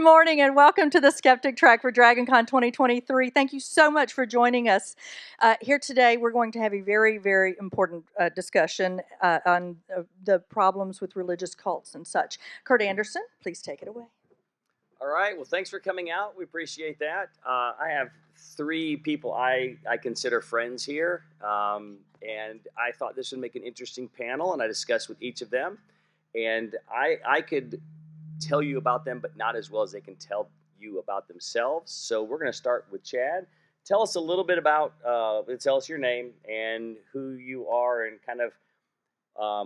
Good morning and welcome to the Skeptic Track for DragonCon 2023. Thank you so much for joining us. Here today we're going to have a very, very important discussion on the problems with religious cults and such. Curt Anderson, please take it away. All right, well, thanks for coming out. We appreciate that. I have three people I consider friends here, and I thought this would make an interesting panel, and I discussed with each of them. And I could tell you about them, but not as well as they can tell you about themselves. So we're going to start with Chad. Tell us a little bit about, tell us your name and who you are and kind of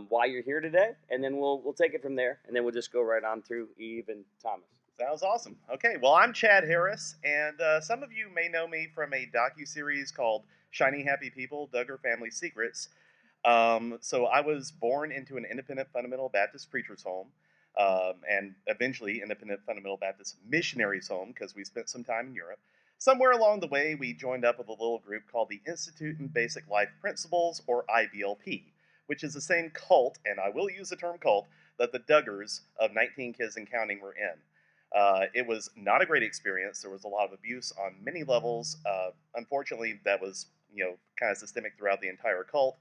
why you're here today. And then we'll take it from there. And then we'll just go right on through Eve and Thomas. Sounds awesome. Okay, well, I'm Chad Harris, and some of you may know me from a docuseries called Shiny Happy People, Duggar Family Secrets. So I was born into an independent fundamental Baptist preacher's home. And eventually Independent Fundamental Baptist Missionaries Home, because we spent some time in Europe. Somewhere along the way, we joined up with a little group called the Institute in Basic Life Principles, or IBLP, which is the same cult, and I will use the term cult, that the Duggars of 19 Kids and Counting were in. It was not a great experience. There was a lot of abuse on many levels. Unfortunately, that was kind of systemic throughout the entire cult.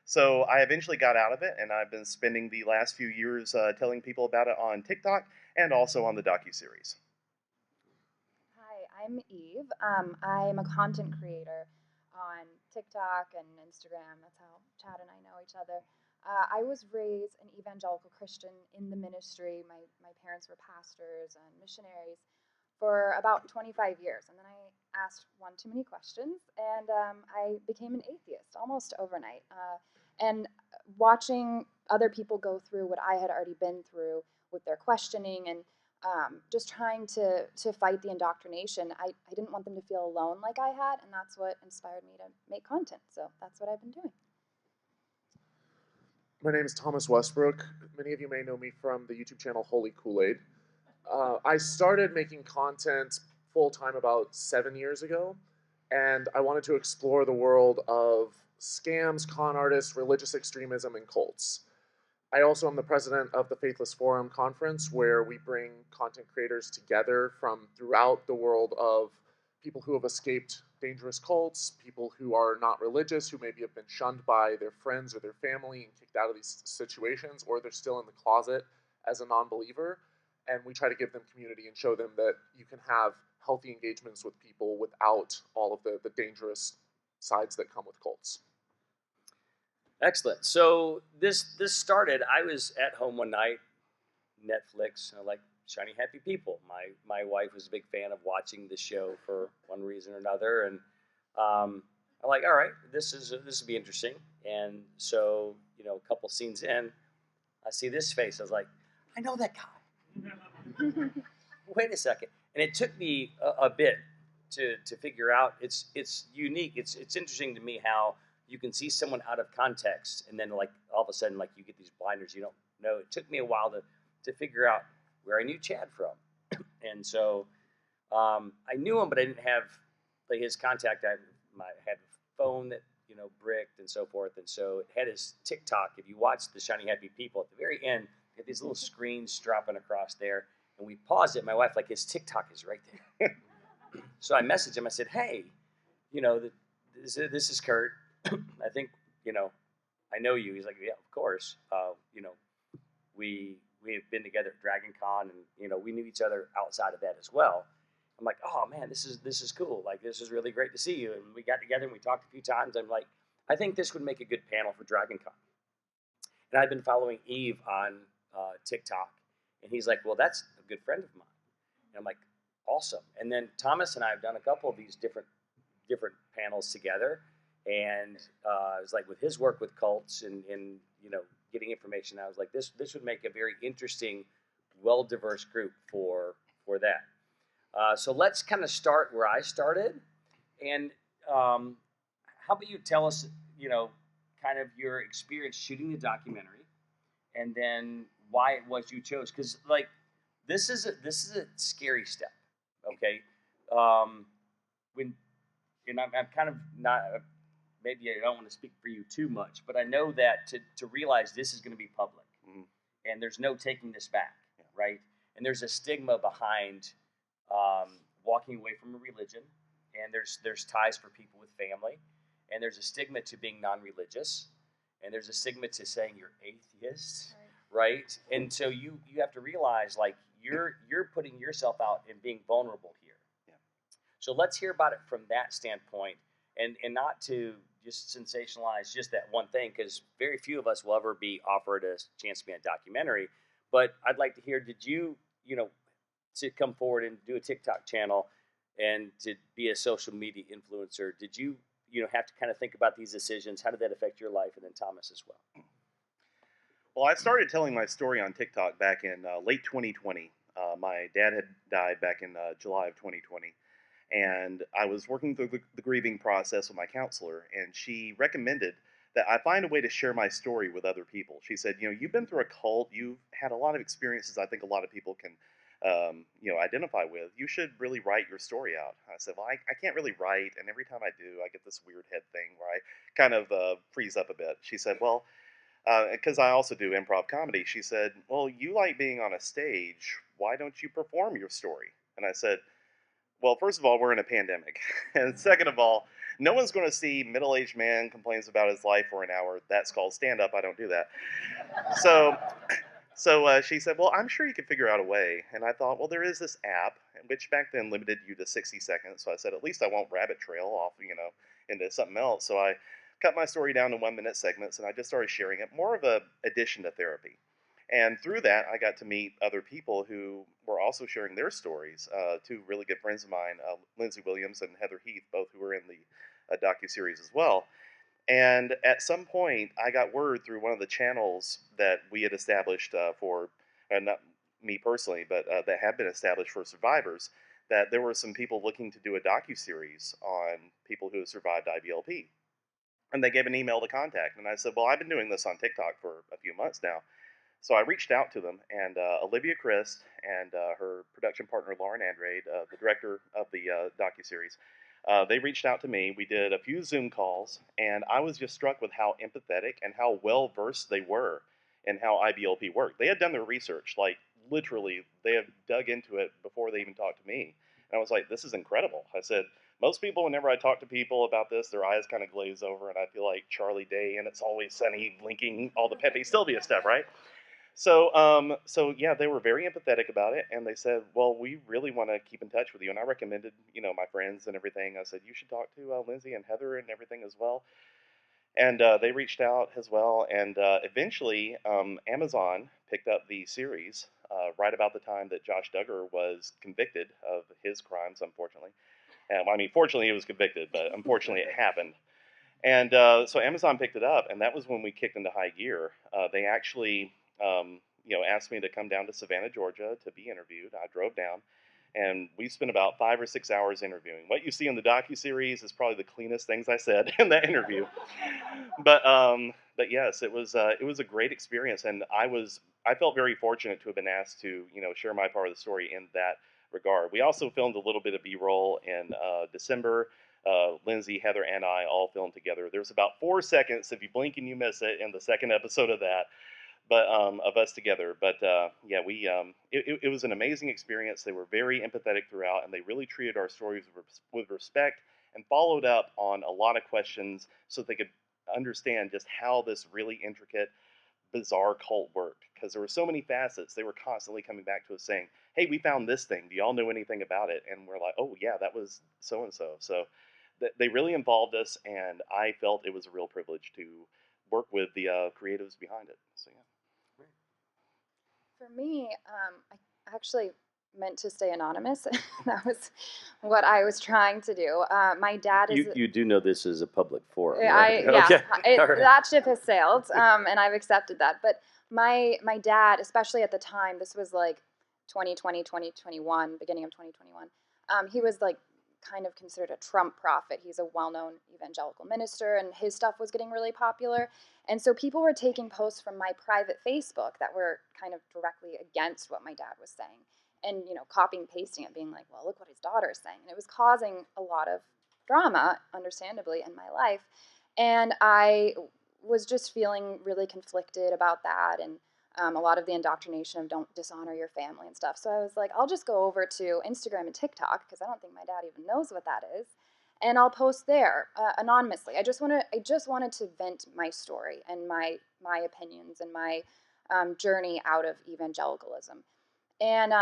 So I eventually got out of it, and I've been spending the last few years telling people about it on TikTok and also on the docuseries. Hi, I'm Eve. I'm a content creator on TikTok and Instagram. That's how Chad and I know each other. I was raised an evangelical Christian in the ministry. My parents were pastors and missionaries for about 25 years. And then I asked one too many questions, and I became an atheist almost overnight. And watching other people go through what I had already been through with their questioning and just trying to fight the indoctrination, I didn't want them to feel alone like I had, and that's what inspired me to make content. So that's what I've been doing. My name is Thomas Westbrook. Many of you may know me from the YouTube channel Holy Kool-Aid. I started making content full-time about 7 years ago, and I wanted to explore the world of scams, con artists, religious extremism, and cults. I also am the president of the Faithless Forum conference, where we bring content creators together from throughout the world of people who have escaped dangerous cults, people who are not religious, who maybe have been shunned by their friends or their family and kicked out of these situations, or they're still in the closet as a non-believer. And we try to give them community and show them that you can have healthy engagements with people without all of the dangerous sides that come with cults. Excellent. So this started, I was at home one night, Netflix, like Shiny Happy People. My wife was a big fan of watching the show for one reason or another, and I'm like, all right, this will be interesting. And so, a couple scenes in, I see this face. I was like, I know that guy. Wait a second. And it took me a bit to figure out. It's unique. It's interesting to me how you can see someone out of context, and then like all of a sudden, like you get these blinders you don't know. It took me a while to figure out where I knew Chad from, and so I knew him, but I didn't have like his contact. I had a phone that bricked and so forth, and so it had his TikTok. If you watch the Shiny Happy People at the very end, you get these little screens dropping across there, and we paused it. My wife like his TikTok is right there, so I messaged him. I said, hey, this is Curt. I think, I know you. He's like, yeah, of course. We have been together at DragonCon, and, we knew each other outside of that as well. I'm like, oh, man, this is cool. Like, this is really great to see you. And we got together and we talked a few times. I'm like, I think this would make a good panel for DragonCon. And I've been following Eve on TikTok. And he's like, well, that's a good friend of mine. And I'm like, awesome. And then Thomas and I have done a couple of these different panels together. And it was like with his work with cults and getting information, I was like, this would make a very interesting, well-diverse group for that. So let's kind of start where I started. And how about you tell us, kind of your experience shooting the documentary, and then why it was you chose? Because like this is a scary step, okay? I'm kind of not. Maybe I don't want to speak for you too much, but I know that to realize this is going to be public, and there's no taking this back, right? And there's a stigma behind walking away from a religion, and there's ties for people with family, and there's a stigma to being non-religious, and there's a stigma to saying you're atheist, right? And so you have to realize like you're putting yourself out and being vulnerable here. Yeah. So let's hear about it from that standpoint, and not to just sensationalize just that one thing, because very few of us will ever be offered a chance to be in a documentary. But I'd like to hear, did you to come forward and do a TikTok channel and to be a social media influencer, did you have to kind of think about these decisions? How did that affect your life? And then Thomas as well. Well, I started telling my story on TikTok back in late 2020. My dad had died back in July of 2020. And I was working through the grieving process with my counselor, and she recommended that I find a way to share my story with other people. She said, you've been through a cult, you've had a lot of experiences I think a lot of people can, identify with. You should really write your story out. I said, well, I can't really write, and every time I do, I get this weird head thing where I kind of freeze up a bit. She said, well, because I also do improv comedy, she said, well, you like being on a stage, why don't you perform your story? And I said, well, first of all, we're in a pandemic. And second of all, no one's going to see middle-aged man complains about his life for an hour. That's called stand-up. I don't do that. So she said, well, I'm sure you could figure out a way. And I thought, well, there is this app, which back then limited you to 60 seconds. So I said, at least I won't rabbit trail off, into something else. So I cut my story down to 1-minute segments, and I just started sharing it, more of a addition to therapy. And through that, I got to meet other people who were also sharing their stories. Two really good friends of mine, Lindsay Williams and Heather Heath, both who were in the docuseries as well. And at some point, I got word through one of the channels that we had established for, not me personally, but that had been established for survivors, that there were some people looking to do a docuseries on people who have survived IBLP. And they gave an email to contact. And I said, well, I've been doing this on TikTok for a few months now. So I reached out to them, and Olivia Christ and her production partner, Lauren Andrade, the director of the docuseries, they reached out to me. We did a few Zoom calls, and I was just struck with how empathetic and how well-versed they were in how IBLP worked. They had done their research, like literally, they have dug into it before they even talked to me. And I was like, this is incredible. I said, most people, whenever I talk to people about this, their eyes kind of glaze over, and I feel like Charlie Day, and It's Always Sunny, blinking all the Pepe Sylvia stuff, right? So yeah, they were very empathetic about it, and they said, well, we really want to keep in touch with you. And I recommended, my friends and everything. I said, you should talk to Lindsay and Heather and everything as well. And they reached out as well, and eventually Amazon picked up the series right about the time that Josh Duggar was convicted of his crimes, unfortunately. Fortunately he was convicted, but unfortunately it happened. And so Amazon picked it up, and that was when we kicked into high gear. They actually asked me to come down to Savannah, Georgia to be interviewed. I drove down, and we spent about 5 or 6 hours interviewing. What you see in the docuseries is probably the cleanest things I said in that interview. But yes, it was a great experience, and I felt very fortunate to have been asked to share my part of the story in that regard. We also filmed a little bit of B-roll in December. Lindsay, Heather, and I all filmed together. There's about 4 seconds, if you blink and you miss it, in the second episode of that. But of us together. But yeah, it was an amazing experience. They were very empathetic throughout, and they really treated our stories with respect and followed up on a lot of questions so that they could understand just how this really intricate, bizarre cult worked. Because there were so many facets, they were constantly coming back to us saying, hey, we found this thing. Do y'all know anything about it? And we're like, oh, yeah, that was so-and-so. So they really involved us, and I felt it was a real privilege to work with the creatives behind it. So yeah. For me, I actually meant to stay anonymous. That was what I was trying to do. My dad is. You do know this is a public forum, Yeah, right? Okay. Right. That ship has sailed, and I've accepted that. But my dad, especially at the time, this was like 2020, 2021, beginning of 2021. He was like kind of considered a Trump prophet. He's a well-known evangelical minister, and his stuff was getting really popular. And so people were taking posts from my private Facebook that were kind of directly against what my dad was saying, and copying and pasting it, being like, well, look what his daughter is saying. And it was causing a lot of drama, understandably, in my life. And I was just feeling really conflicted about that. And A lot of the indoctrination of don't dishonor your family and stuff. So I was like, I'll just go over to Instagram and TikTok, because I don't think my dad even knows what that is, and I'll post there anonymously. I just wanted to vent my story and my opinions and my journey out of evangelicalism. And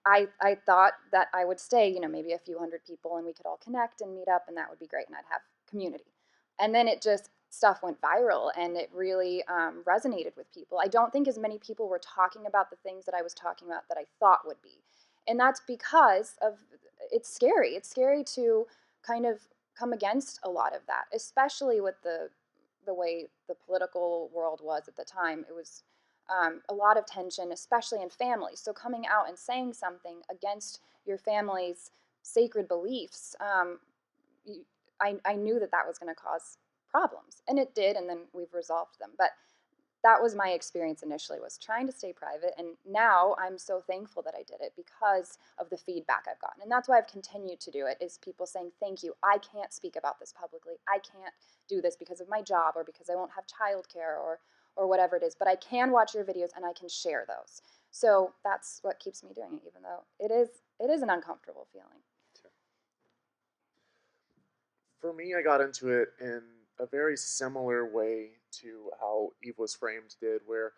I thought that I would stay, maybe a few hundred people, and we could all connect and meet up, and that would be great, and I'd have community. And then stuff went viral, and it really resonated with people. I don't think as many people were talking about the things that I was talking about that I thought would be. And that's because it's scary. It's scary to kind of come against a lot of that, especially with the way the political world was at the time. It was a lot of tension, especially in families. So coming out and saying something against your family's sacred beliefs, I knew that was going to cause problems, and it did, and then we've resolved them. But that was my experience initially, was trying to stay private, and now I'm so thankful that I did it because of the feedback I've gotten. And that's why I've continued to do it, is people saying, thank you, I can't speak about this publicly. I can't do this because of my job, or because I won't have childcare, or whatever it is, but I can watch your videos and I can share those. So that's what keeps me doing it, even though it is an uncomfortable feeling. For me, I got into it in a very similar way to how Eve Was Framed did, where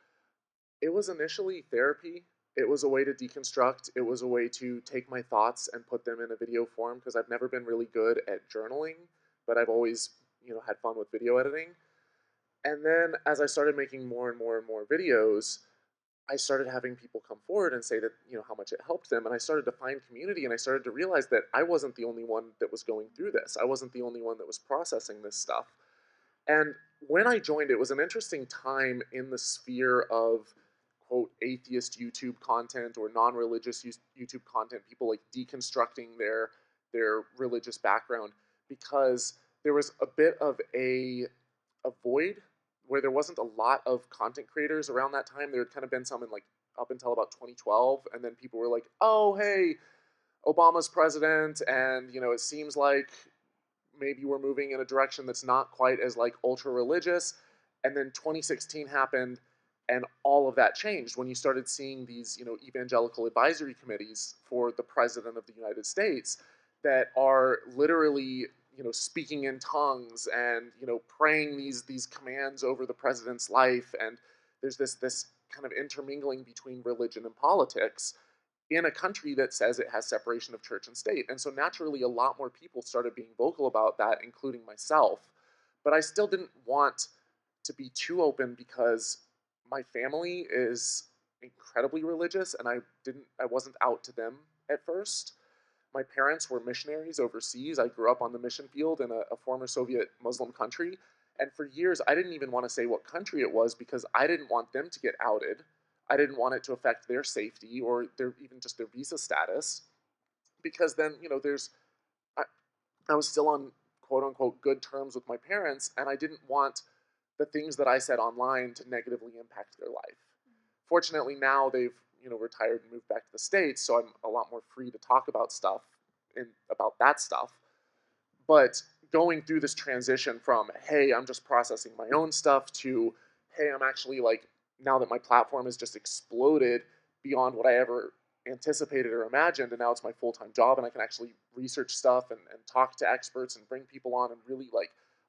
it was initially therapy. It was a way to deconstruct. It was a way to take my thoughts and put them in a video form, because I've never been really good at journaling, but I've always, had fun with video editing. And then as I started making more and more and more videos, I started having people come forward and say that, how much it helped them. And I started to find community, and I started to realize that I wasn't the only one that was going through this. I wasn't the only one that was processing this stuff. And when I joined, it was an interesting time in the sphere of, quote, atheist YouTube content or non-religious YouTube content, people like deconstructing their religious background, because there was a bit of a void where there wasn't a lot of content creators around that time. There had kind of been some in up until about 2012, and then people were like, oh, hey, Obama's president, and it seems like maybe we're moving in a direction that's not quite as ultra religious. And then 2016 happened, and all of that changed when you started seeing these evangelical advisory committees for the president of the United States that are literally speaking in tongues and praying these commands over the president's life. And there's this kind of intermingling between religion and politics in a country that says it has separation of church and state. And so naturally, a lot more people started being vocal about that, including myself. But I still didn't want to be too open, because my family is incredibly religious, and I wasn't out to them at first. My parents were missionaries overseas. I grew up on the mission field in a former Soviet Muslim country. And for years, I didn't even want to say what country it was, because I didn't want them to get outed. I didn't want it to affect their safety or even just their visa status. Because then, I was still on quote-unquote good terms with my parents, and I didn't want the things that I said online to negatively impact their life. Fortunately, now they've retired and moved back to the States, so I'm a lot more free to talk about about that stuff. But going through this transition from, hey, I'm just processing my own stuff, to, hey, I'm actually now that my platform has just exploded beyond what I ever anticipated or imagined, and now it's my full-time job, and I can actually research stuff and talk to experts and bring people on and really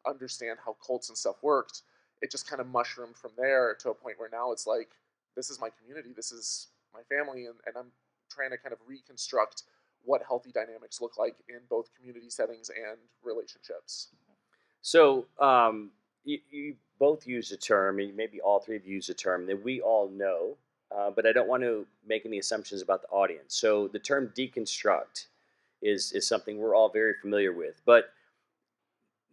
understand how cults and stuff worked. It just kind of mushroomed from there to a point where now it's this is my community, this is my family, and I'm trying to kind of reconstruct what healthy dynamics look like in both community settings and relationships. So you both use a term, and maybe all three of you use a term that we all know, but I don't want to make any assumptions about the audience. So the term deconstruct is something we're all very familiar with, but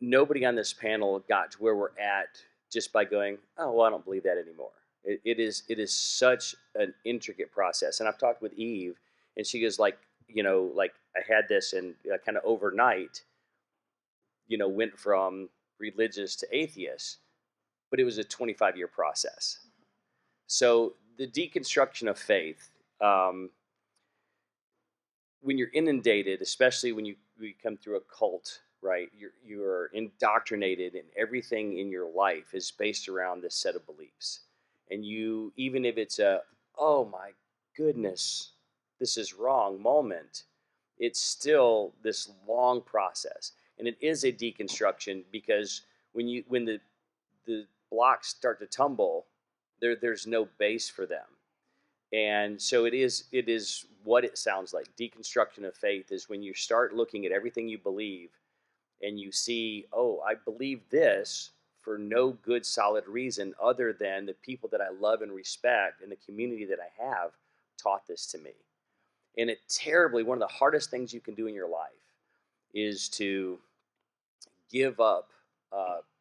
nobody on this panel got to where we're at just by going, oh, well, I don't believe that anymore. It is such an intricate process. And I've talked with Eve, and she goes I had this, and kind of overnight, went from religious to atheist, but it was a 25-year process. So the deconstruction of faith, when you're inundated, especially when you come through a cult, right? You're indoctrinated, and everything in your life is based around this set of beliefs. and you, even if it's a, oh my goodness, this is wrong moment, it's still this long process. And it is a deconstruction, because when the blocks start to tumble, there's no base for them. And so it is what it sounds like. Deconstruction of faith is when you start looking at everything you believe and you see, oh, I believe this for no good solid reason other than the people that I love and respect and the community that I have taught this to me. And it terribly, one of the hardest things you can do in your life is to give up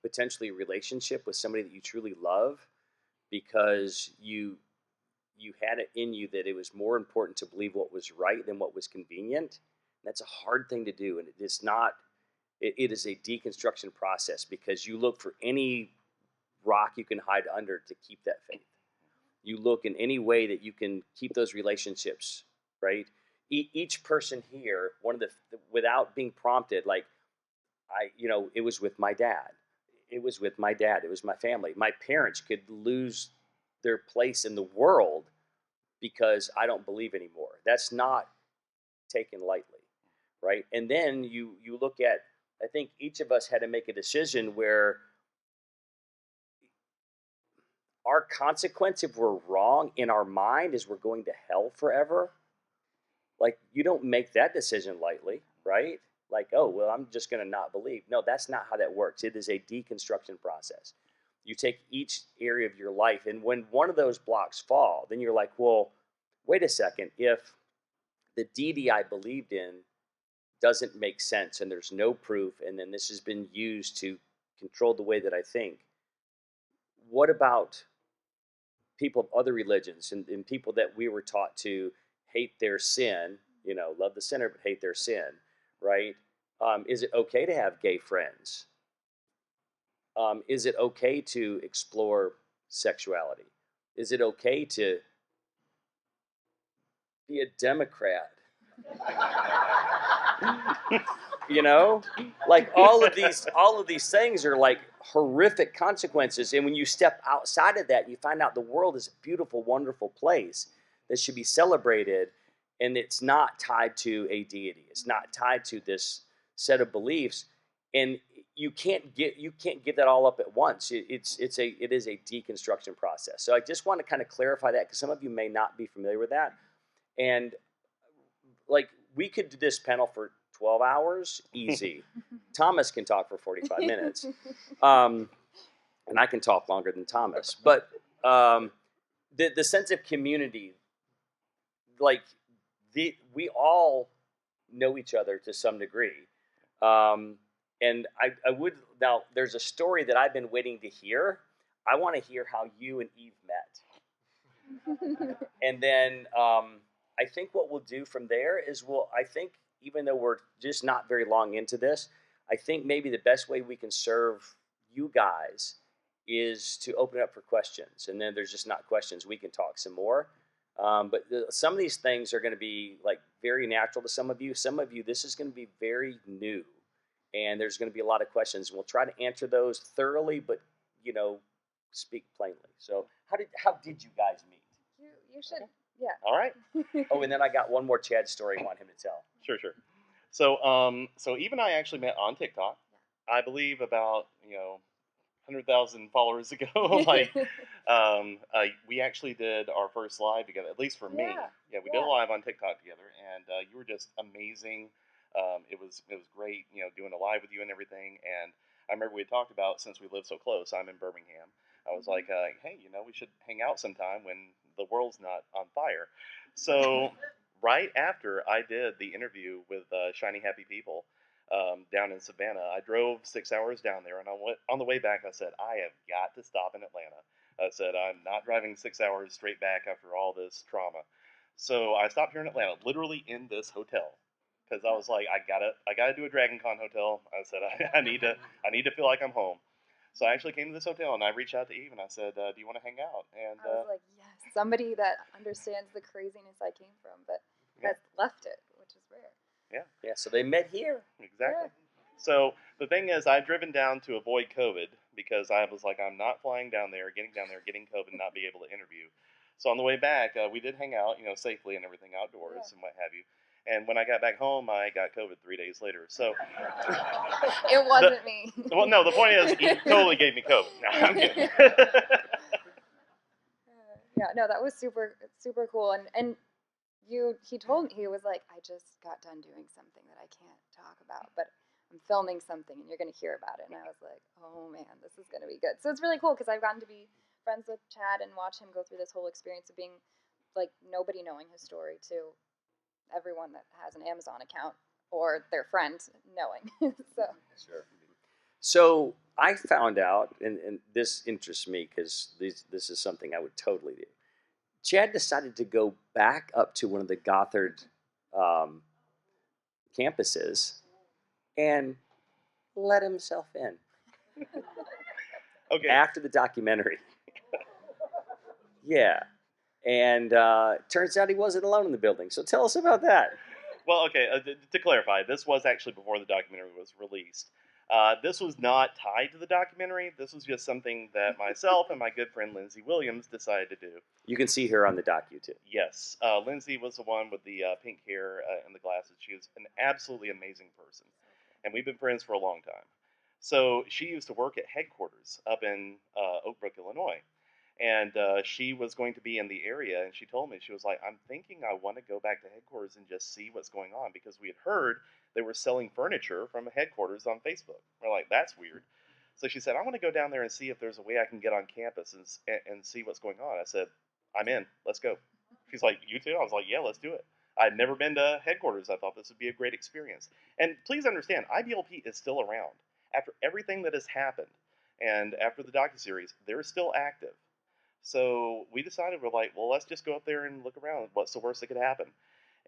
potentially a relationship with somebody that you truly love, because you had it in you that it was more important to believe what was right than what was convenient. And that's a hard thing to do, and it is not. It is a deconstruction process, because you look for any rock you can hide under to keep that faith. You look in any way that you can keep those relationships, right? Each person here, without being prompted, like it was with my dad. It was with my dad. It was my family. My parents could lose their place in the world because I don't believe anymore. That's not taken lightly, right? And then you look at, I think each of us had to make a decision where our consequence, if we're wrong in our mind, is we're going to hell forever. Like, you don't make that decision lightly, right? Like, oh, well, I'm just going to not believe. No, that's not how that works. It is a deconstruction process. You take each area of your life, and when one of those blocks fall, then you're like, well, wait a second. If the deity I believed in doesn't make sense and there's no proof, and then this has been used to control the way that I think, what about people of other religions and people that we were taught to hate their sin, love the sinner but hate their sin, right? Is it okay to have gay friends? Is it okay to explore sexuality? Is it okay to be a Democrat? Like all of these things are like horrific consequences. And when you step outside of that, you find out the world is a beautiful, wonderful place that should be celebrated. And it's not tied to a deity. It's not tied to this set of beliefs. And you can't give that all up at once. It is a deconstruction process. So I just want to kind of clarify that, because some of you may not be familiar with that. And like, we could do this panel for 12 hours, easy. Thomas can talk for 45 minutes. And I can talk longer than Thomas. But the sense of community, like, we all know each other to some degree. And I would, now, there's a story that I've been waiting to hear. I want to hear how you and Eve met. And then I think what we'll do from there is I think, even though we're just not very long into this, I think maybe the best way we can serve you guys is to open it up for questions. And then there's just not questions. We can talk some more. But some of these things are going to be like very natural to some of you. Some of you, this is going to be very new. And there's going to be a lot of questions. We'll try to answer those thoroughly, but, speak plainly. So how did you guys meet? You should, yeah. All right. Oh, and then I got one more Chad story I want him to tell. Sure. So Eve and I actually met on TikTok. I believe about 100,000 followers ago. We actually did our first live together. At least for me. Yeah, we did a live on TikTok together, and you were just amazing. It was great, doing a live with you and everything. And I remember we had talked about, since we live so close, I'm in Birmingham. I was like, hey, we should hang out sometime when the world's not on fire. So right after I did the interview with Shiny Happy People down in Savannah, I drove 6 hours down there, and on the way back, I said, I have got to stop in Atlanta. I said, I'm not driving 6 hours straight back after all this trauma. So I stopped here in Atlanta, literally in this hotel, because I was like, I gotta do a Dragon Con hotel. I said, I need to feel like I'm home. So I actually came to this hotel, and I reached out to Eve, and I said, do you want to hang out? And I was like, yes, somebody that understands the craziness I came from, but has left it, which is rare. Yeah. So they met here. Exactly. So the thing is, I've driven down to avoid COVID because I was like, I'm not flying down there, getting COVID, and not be able to interview. So on the way back, we did hang out, safely and everything outdoors and what have you. And when I got back home, I got COVID 3 days later. So It wasn't me. well, no, the point is, he totally gave me COVID. No, I'm kidding. Yeah, no, that was super cool. And he told me, he was like, I just got done doing something that I can't talk about, but I'm filming something and you're going to hear about it. And I was like, oh man, this is going to be good. So it's really cool because I've gotten to be friends with Chad and watch him go through this whole experience of being like nobody knowing his story to everyone that has an Amazon account or their friend knowing. So Sure. So I found out, and this interests me because this is something I would totally do. Chad decided to go back up to one of the Gothard campuses and let himself in Okay. after the documentary. Yeah. And turns out he wasn't alone in the building. So tell us about that. Well, okay, to clarify, this was actually before the documentary was released. This was not tied to the documentary. This was just something that myself and my good friend Lindsay Williams decided to do. You can see her on the docu too. Yes, Lindsay was the one with the pink hair and the glasses. She is an absolutely amazing person, and we've been friends for a long time. So she used to work at headquarters up in Oak Brook, Illinois. And she was going to be in the area, and she told me, she was like, I'm thinking I want to go back to headquarters and just see what's going on, because we had heard they were selling furniture from headquarters on Facebook. We're like, that's weird. So she said, I want to go down there and see if there's a way I can get on campus and see what's going on. I said, I'm in. Let's go. She's like, you too? I was like, yeah, let's do it. I'd never been to headquarters. I thought this would be a great experience. And please understand, IBLP is still around. After everything that has happened and after the docuseries, they're still active. So we decided, we're like, well, let's just go up there and look around. What's the worst that could happen?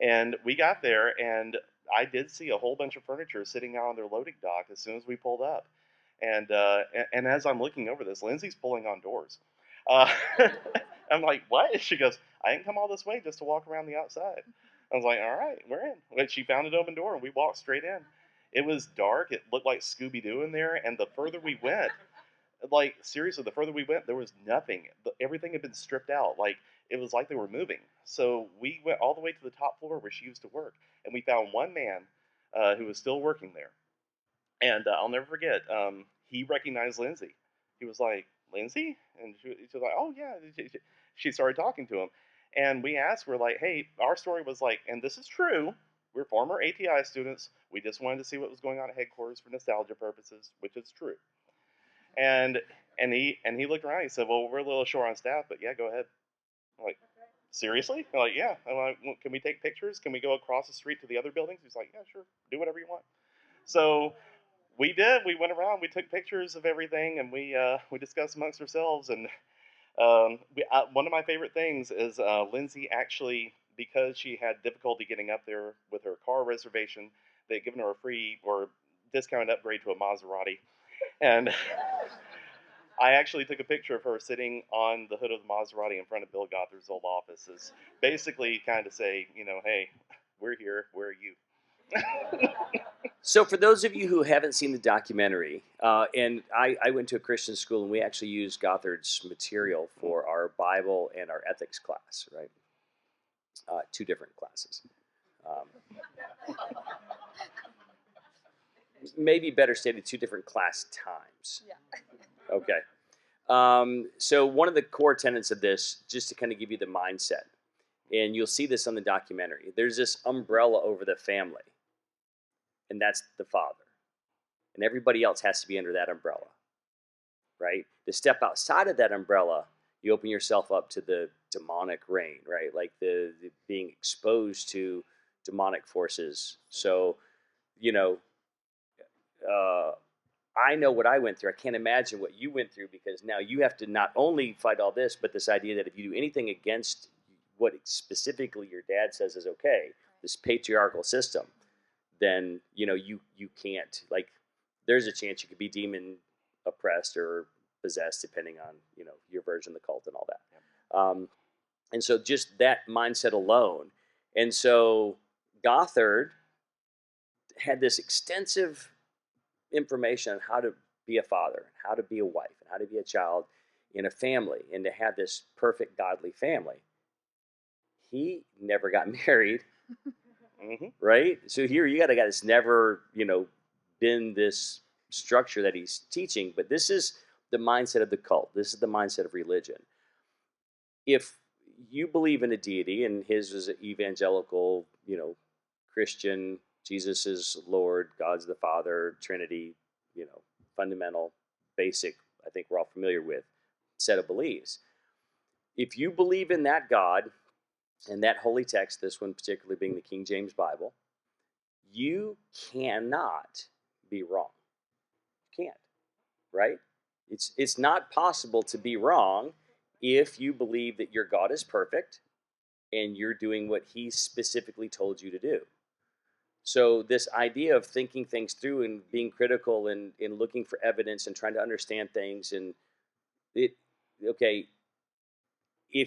And we got there, and I did see a whole bunch of furniture sitting out on their loading dock as soon as we pulled up. And as I'm looking over this, Lindsay's pulling on doors. I'm like, what? She goes, I didn't come all this way just to walk around the outside. I was like, all right, we're in. But she found an open door, and we walked straight in. It was dark. It looked like Scooby-Doo in there, and the further we went, like, seriously, the further we went, there was nothing. Everything had been stripped out. Like, it was like they were moving. So we went all the way to the top floor where she used to work, and we found one man who was still working there. And I'll never forget, he recognized Lindsay. He was like, Lindsay? And she was like, oh, yeah. She started talking to him. And we asked, we're like, hey, our story was like, and this is true, we're former ATI students. We just wanted to see what was going on at headquarters for nostalgia purposes, which is true. And he looked around. He said, "Well, we're a little short on staff, but yeah, go ahead." I'm like, seriously? I'm like, yeah. I'm like, well, can we take pictures? Can we go across the street to the other buildings? He's like, yeah, sure. Do whatever you want. So we did. We went around. We took pictures of everything, and we discussed amongst ourselves. And one of my favorite things is Lindsay actually, because she had difficulty getting up there with her car reservation, they had given her a free or discounted upgrade to a Maserati. And I actually took a picture of her sitting on the hood of the Maserati in front of Bill Gothard's old office, as basically kind of say, hey, we're here, where are you? So for those of you who haven't seen the documentary, and I went to a Christian school, and we actually used Gothard's material for our Bible and our ethics class, right? Two different classes. Maybe better stated, two different class times. yeah. Okay. So one of the core tenets of this, just to kind of give you the mindset, and you'll see this on the documentary, there's this umbrella over the family, and that's the father. And everybody else has to be under that umbrella, right? To step outside of that umbrella, you open yourself up to the demonic reign, right? Like the being exposed to demonic forces. So, I know what I went through. I can't imagine what you went through, because now you have to not only fight all this, but this idea that if you do anything against what specifically your dad says is okay, this patriarchal system, then you can't, like, there's a chance you could be demon oppressed or possessed, depending on your version of the cult and all that. Yeah. And so just that mindset alone. And so Gothard had this extensive information on how to be a father, how to be a wife, and how to be a child in a family, and to have this perfect godly family. He never got married, right? So here you got a guy that's never, been this structure that he's teaching, but this is the mindset of the cult. This is the mindset of religion. If you believe in a deity, and his was an evangelical, Christian, Jesus is Lord, God's the Father, Trinity, fundamental, basic, I think we're all familiar with, set of beliefs. If you believe in that God and that holy text, this one particularly being the King James Bible, you cannot be wrong. You can't, right? It's not possible to be wrong if you believe that your God is perfect and you're doing what he specifically told you to do. So this idea of thinking things through and being critical and looking for evidence and trying to understand things, and if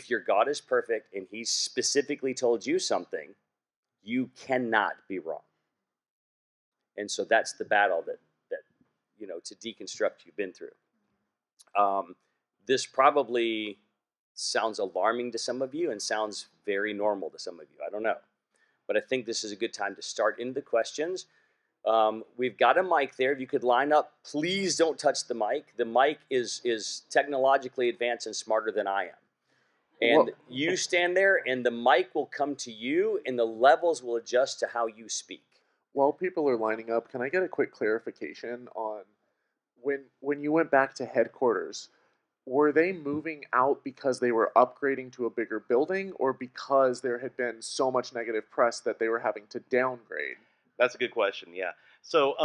your God is perfect and he specifically told you something, you cannot be wrong. And so that's the battle that to deconstruct you've been through. This probably sounds alarming to some of you and sounds very normal to some of you. I don't know. But I think this is a good time to start into the questions. We've got a mic there. If you could line up, please don't touch the mic. The mic is technologically advanced and smarter than I am. And you stand there, and the mic will come to you, and the levels will adjust to how you speak. While people are lining up, can I get a quick clarification on when you went back to headquarters? Were they moving out because they were upgrading to a bigger building, or because there had been so much negative press that they were having to downgrade? That's a good question, yeah. So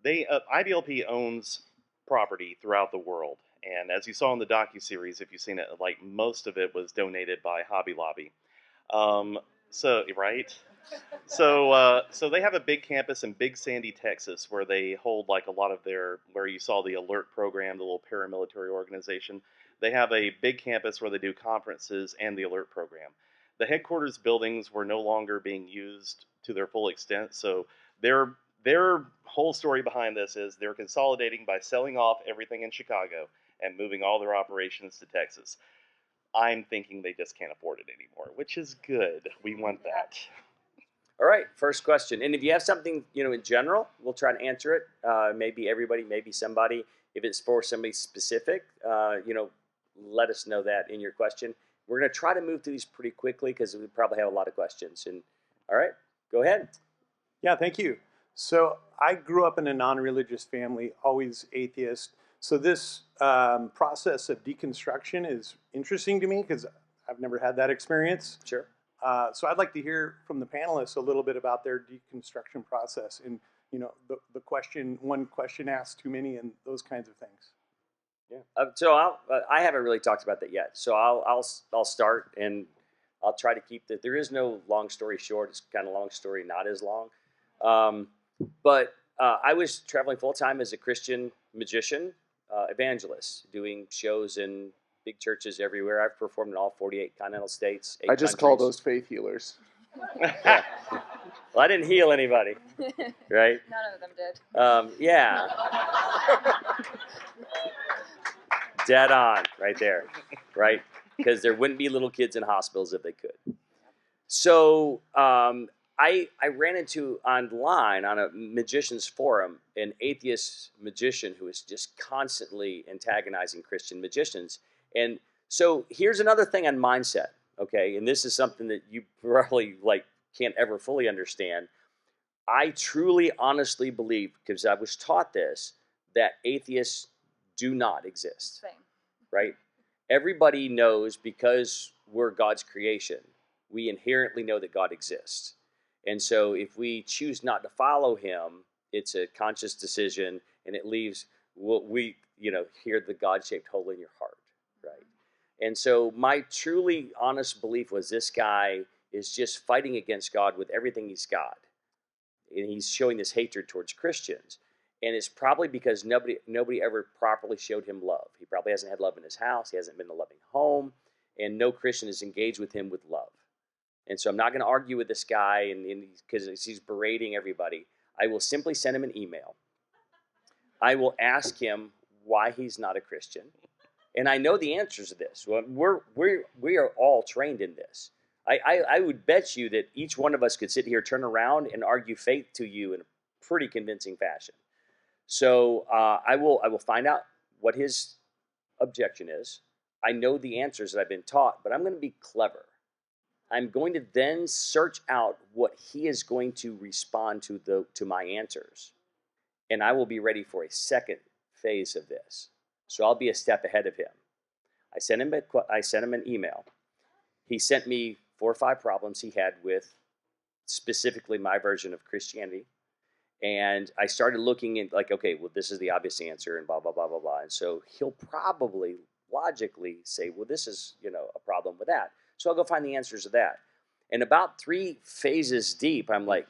IBLP owns property throughout the world. And as you saw in the docuseries, if you've seen it, like most of it was donated by Hobby Lobby. Right? So they have a big campus in Big Sandy, Texas, where they hold like a lot of where you saw the Alert program, the little paramilitary organization. They have a big campus where they do conferences and the Alert program. The headquarters buildings were no longer being used to their full extent, so their whole story behind this is they're consolidating by selling off everything in Chicago and moving all their operations to Texas. I'm thinking they just can't afford it anymore, which is good. We want that. All right, first question. And if you have something, in general, we'll try to answer it. Maybe everybody, maybe somebody. If it's for somebody specific, let us know that in your question. We're going to try to move through these pretty quickly because we probably have a lot of questions. And all right, go ahead. Yeah, thank you. So I grew up in a non-religious family, always atheist. So this process of deconstruction is interesting to me because I've never had that experience. Sure. So I'd like to hear from the panelists a little bit about their deconstruction process and, one question asked too many and those kinds of things. Yeah. So I haven't really talked about that yet. So I'll start, and I'll try to keep that. There is no long story short. It's kind of long story, not as long. But I was traveling full time as a Christian magician, evangelist, doing shows in big churches everywhere. I've performed in all 48 continental states. I just call those faith healers. Yeah. Well, I didn't heal anybody, right? None of them did. Yeah. Dead on, right there, right? Because there wouldn't be little kids in hospitals if they could. So I ran into online on a magician's forum an atheist magician who was just constantly antagonizing Christian magicians. And so here's another thing on mindset, okay? And this is something that you probably can't ever fully understand. I truly, honestly believe, because I was taught this, that atheists do not exist. Same. Right? Everybody knows, because we're God's creation, we inherently know that God exists. And so if we choose not to follow him, it's a conscious decision, and it leaves what we, hear the God-shaped hole in your heart, right? And so my truly honest belief was this guy is just fighting against God with everything he's got. And he's showing this hatred towards Christians. And it's probably because nobody ever properly showed him love. He probably hasn't had love in his house. He hasn't been in a loving home. And no Christian is engaged with him with love. And so I'm not going to argue with this guy because he's berating everybody. I will simply send him an email I will ask him why he's not a Christian. And I know the answers to this. We are all trained in this. I would bet you that each one of us could sit here, turn around, and argue faith to you in a pretty convincing fashion. So I will find out what his objection is. I know the answers that I've been taught, but I'm going to be clever. I'm going to then search out what he is going to respond to my answers, and I will be ready for a second phase of this. So I'll be a step ahead of him. I sent him an email. He sent me 4 or 5 problems he had with specifically my version of Christianity. And I started looking at like, okay, well, this is the obvious answer and blah, blah, blah, blah, blah. And so he'll probably logically say, well, this is, a problem with that. So I'll go find the answers to that. And about 3 phases deep, I'm like,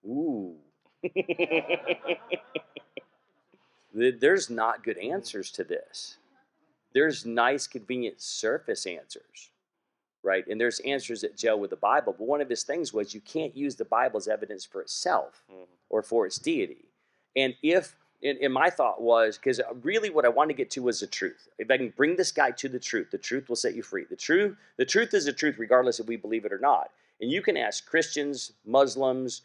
ooh, there's not good answers to this. There's nice, convenient surface answers, right? And there's answers that gel with the Bible. But one of his things was you can't use the Bible as evidence for itself or for its deity. And and my thought was, because really what I wanted to get to was the truth. If I can bring this guy to the truth will set you free. The truth is the truth regardless if we believe it or not. And you can ask Christians, Muslims,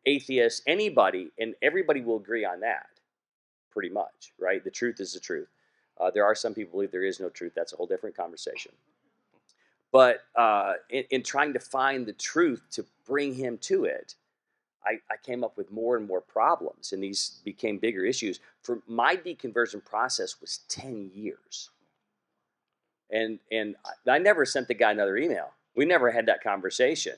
atheists, anybody, and everybody will agree on that, pretty much, right? The truth is the truth. There are some people who believe there is no truth. That's a whole different conversation. But in trying to find the truth to bring him to it, I came up with more and more problems, and these became bigger issues. For my deconversion process was 10 years. And I never sent the guy another email. We never had that conversation.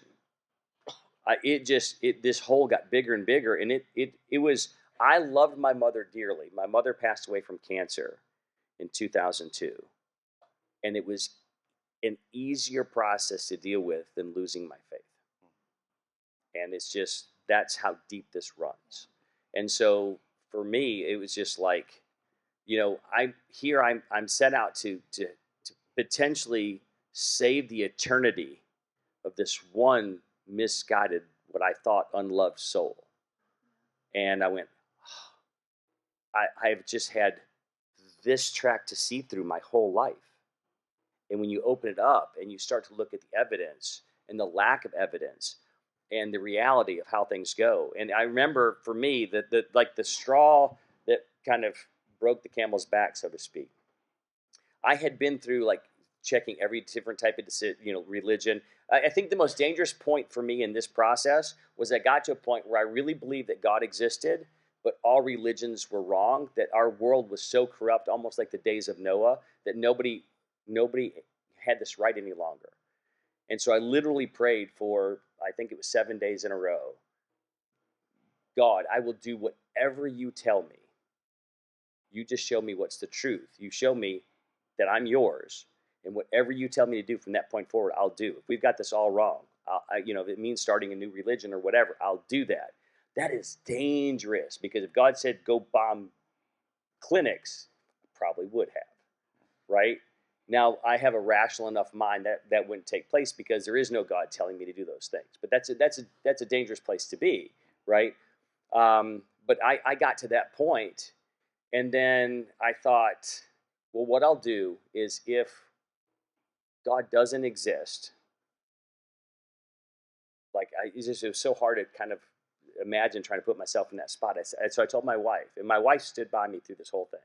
This hole got bigger and bigger, and it was, I loved my mother dearly. My mother passed away from cancer in 2002, and it was an easier process to deal with than losing my faith. And that's how deep this runs. And so for me, it was just like, I'm set out to potentially save the eternity of this one misguided, what I thought unloved soul. And I went, I've just had this track to see through my whole life. And when you open it up and you start to look at the evidence and the lack of evidence and the reality of how things go. And I remember for me that the straw that kind of broke the camel's back, so to speak. I had been through like checking every different type of religion. I think the most dangerous point for me in this process was I got to a point where I really believed that God existed, but all religions were wrong, that our world was so corrupt, almost like the days of Noah, that nobody had this right any longer. And so I literally prayed for, I think it was 7 days in a row. God, I will do whatever you tell me. You just show me what's the truth. You show me that I'm yours. And whatever you tell me to do from that point forward, I'll do. If we've got this all wrong, if it means starting a new religion or whatever, I'll do that. That is dangerous, because if God said go bomb clinics, I probably would have, right? Now, I have a rational enough mind that wouldn't take place, because there is no God telling me to do those things. But that's a dangerous place to be, right? But I got to that point, and then I thought, well, what I'll do is, if God doesn't exist, it was so hard to kind of imagine trying to put myself in that spot. So I told my wife, and my wife stood by me through this whole thing.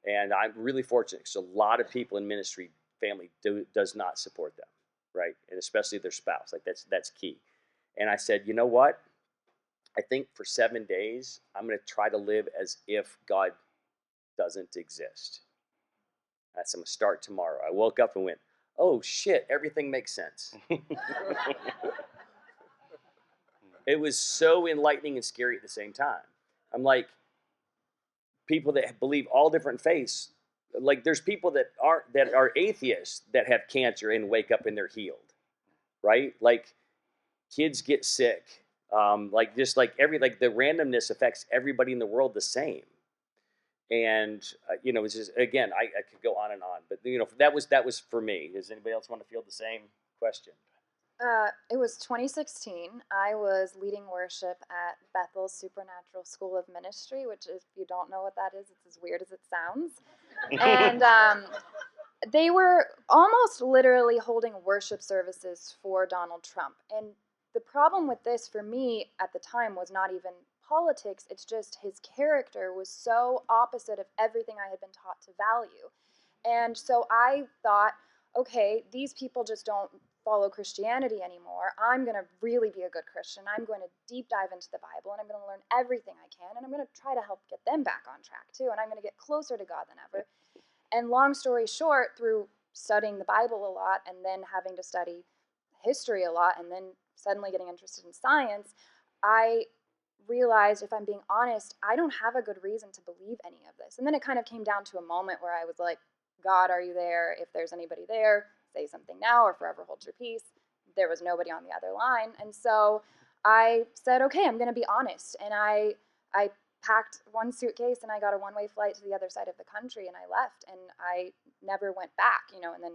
And I'm really fortunate, because a lot of people in ministry, family does not support them, right? And especially their spouse. Like that's key. And I said, you know what? I think for 7 days, I'm going to try to live as if God doesn't exist. That's I'm going to start tomorrow. I woke up and went, oh shit, everything makes sense. It was so enlightening and scary at the same time. I'm like, people that believe all different faiths, like there's people that are atheists that have cancer and wake up and they're healed, right? Like kids get sick, the randomness affects everybody in the world the same. And it's just, again, I could go on and on, but that was for me. Does anybody else want to field the same question? It was 2016. I was leading worship at Bethel's Supernatural School of Ministry, which, if you don't know what that is, it's as weird as it sounds. And they were almost literally holding worship services for Donald Trump. And the problem with this for me at the time was not even politics, it's just his character was so opposite of everything I had been taught to value. And so I thought, okay, these people just don't follow Christianity anymore. I'm going to really be a good Christian. I'm going to deep dive into the Bible, and I'm going to learn everything I can, and I'm going to try to help get them back on track too, and I'm going to get closer to God than ever. And long story short, through studying the Bible a lot and then having to study history a lot and then suddenly getting interested in science, I realized, if I'm being honest, I don't have a good reason to believe any of this. And then it kind of came down to a moment where I was like, God, are you there? If there's anybody there, say something now or forever hold your peace. There was nobody on the other line. And so I said, okay, I'm going to be honest. And I packed one suitcase and I got a one-way flight to the other side of the country and I left and I never went back, and then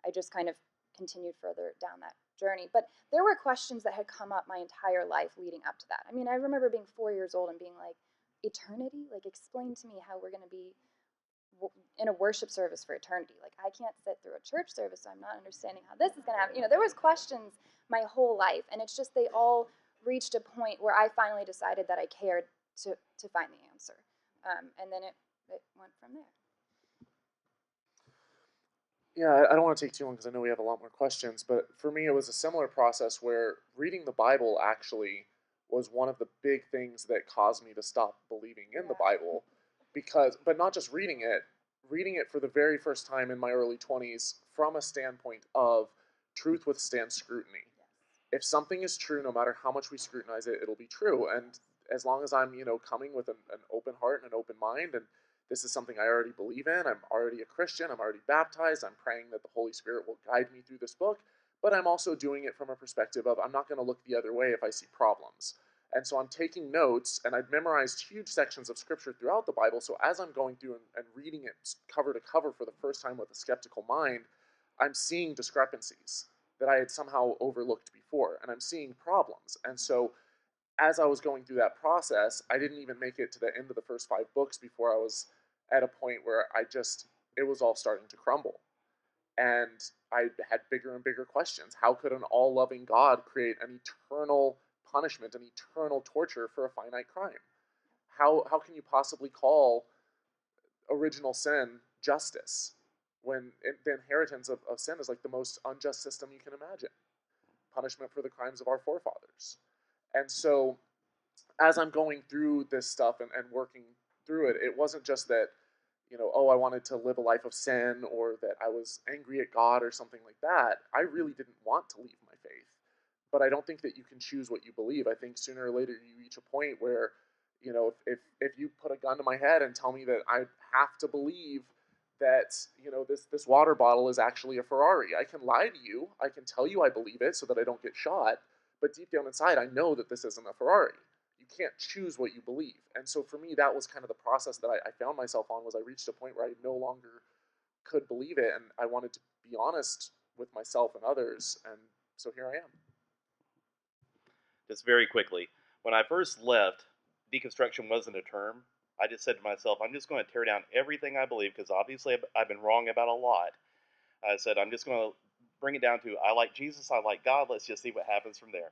I just kind of continued further down that journey. But there were questions that had come up my entire life leading up to that. I mean, I remember being 4 years old and being like, eternity? Like, explain to me how we're going to be in a worship service for eternity. Like, I can't sit through a church service, so I'm not understanding how this is going to happen. There was questions my whole life, and it's just they all reached a point where I finally decided that I cared to find the answer. And then it went from there. Yeah, I don't want to take too long because I know we have a lot more questions, but for me it was a similar process where reading the Bible actually was one of the big things that caused me to stop believing in the Bible, but not just reading it for the very first time in my early 20s from a standpoint of truth withstands scrutiny. If something is true, no matter how much we scrutinize it, it'll be true. And as long as I'm, coming with an open heart and an open mind, and this is something I already believe in, I'm already a Christian, I'm already baptized, I'm praying that the Holy Spirit will guide me through this book, but I'm also doing it from a perspective of I'm not going to look the other way if I see problems. And so I'm taking notes, and I've memorized huge sections of Scripture throughout the Bible, so as I'm going through and reading it cover to cover for the first time with a skeptical mind, I'm seeing discrepancies that I had somehow overlooked before, and I'm seeing problems. And so as I was going through that process, I didn't even make it to the end of the first 5 books before I was at a point where it was all starting to crumble. And I had bigger and bigger questions. How could an all-loving God create an eternal punishment, an eternal torture for a finite crime? How can you possibly call original sin justice when the inheritance of sin is like the most unjust system you can imagine? Punishment for the crimes of our forefathers. And so as I'm going through this stuff and working through it, it wasn't just that, I wanted to live a life of sin or that I was angry at God or something like that. I really didn't want to leave my faith. But I don't think that you can choose what you believe. I think sooner or later you reach a point where, if you put a gun to my head and tell me that I have to believe that, this water bottle is actually a Ferrari, I can lie to you. I can tell you I believe it so that I don't get shot. But deep down inside, I know that this isn't a Ferrari. You can't choose what you believe. And so for me, that was kind of the process that I found myself on, was I reached a point where I no longer could believe it, and I wanted to be honest with myself and others, and so here I am. Just very quickly, when I first left, deconstruction wasn't a term. I just said to myself, I'm just going to tear down everything I believe, because obviously I've been wrong about a lot. I said, I'm just going to bring it down to, I like Jesus, I like God, let's just see what happens from there.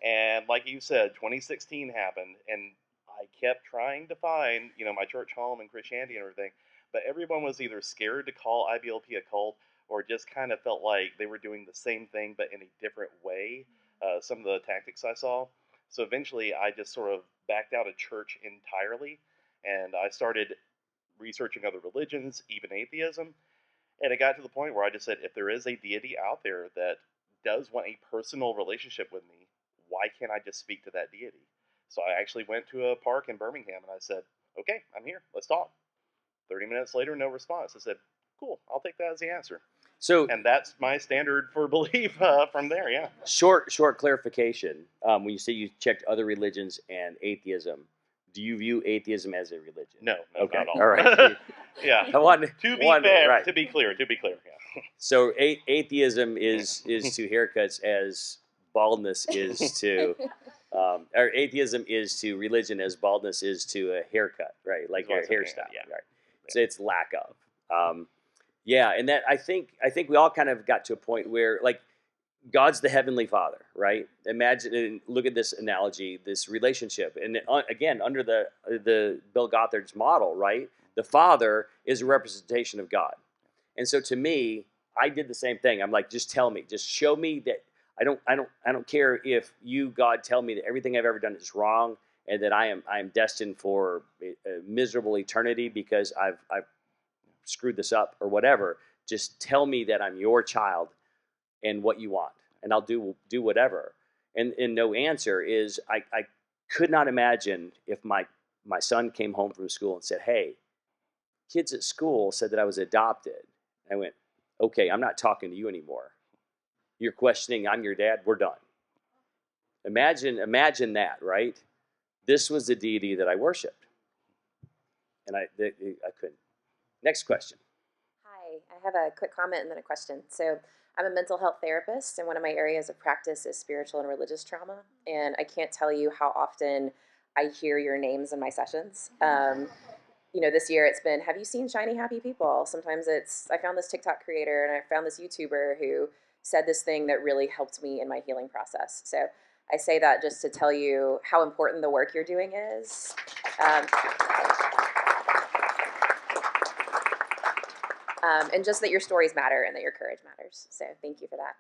And like you said, 2016 happened, and I kept trying to find, my church home and Christianity and everything, but everyone was either scared to call IBLP a cult or just kind of felt like they were doing the same thing but in a different way, some of the tactics I saw. So eventually I just sort of backed out of church entirely, and I started researching other religions, even atheism, and it got to the point where I just said, if there is a deity out there that does want a personal relationship with me, why can't I just speak to that deity? So I actually went to a park in Birmingham and I said, okay, I'm here, let's talk. 30 minutes later, no response. I said, cool, I'll take that as the answer. And that's my standard for belief from there, yeah. Short clarification. When you say you checked other religions and atheism, do you view atheism as a religion? No, Okay, not at all. all right. Yeah. I want To be fair, right. to be clear. Yeah. So atheism is to haircuts as baldness is to, or atheism is to religion as baldness is to a haircut, right? Like your hairstyle, yeah. right? So it's lack of. Yeah, and that I think we all kind of got to a point where like God's the heavenly Father, right? Imagine and look at this analogy, this relationship, and again under the Bill Gothard's model, right? The Father is a representation of God, and so to me, I did the same thing. I'm like, just tell me, just show me that I don't care if you, God, tell me that everything I've ever done is wrong and that I am destined for a miserable eternity because I've screwed this up or whatever. Just tell me that I'm your child and what you want, and I'll do whatever. And no answer is I could not imagine if my son came home from school and said, hey, kids at school said that I was adopted. I went, okay, I'm not talking to you anymore. You're questioning I'm your dad. We're done. Imagine that, right? This was the deity that I worshipped, and I couldn't. Next question. Hi, I have a quick comment and then a question. So I'm a mental health therapist, and one of my areas of practice is spiritual and religious trauma. And I can't tell you how often I hear your names in my sessions. This year it's been, have you seen Shiny Happy People? Sometimes it's, I found this TikTok creator and I found this YouTuber who said this thing that really helped me in my healing process. So I say that just to tell you how important the work you're doing is. And just that your stories matter and that your courage matters. So thank you for that.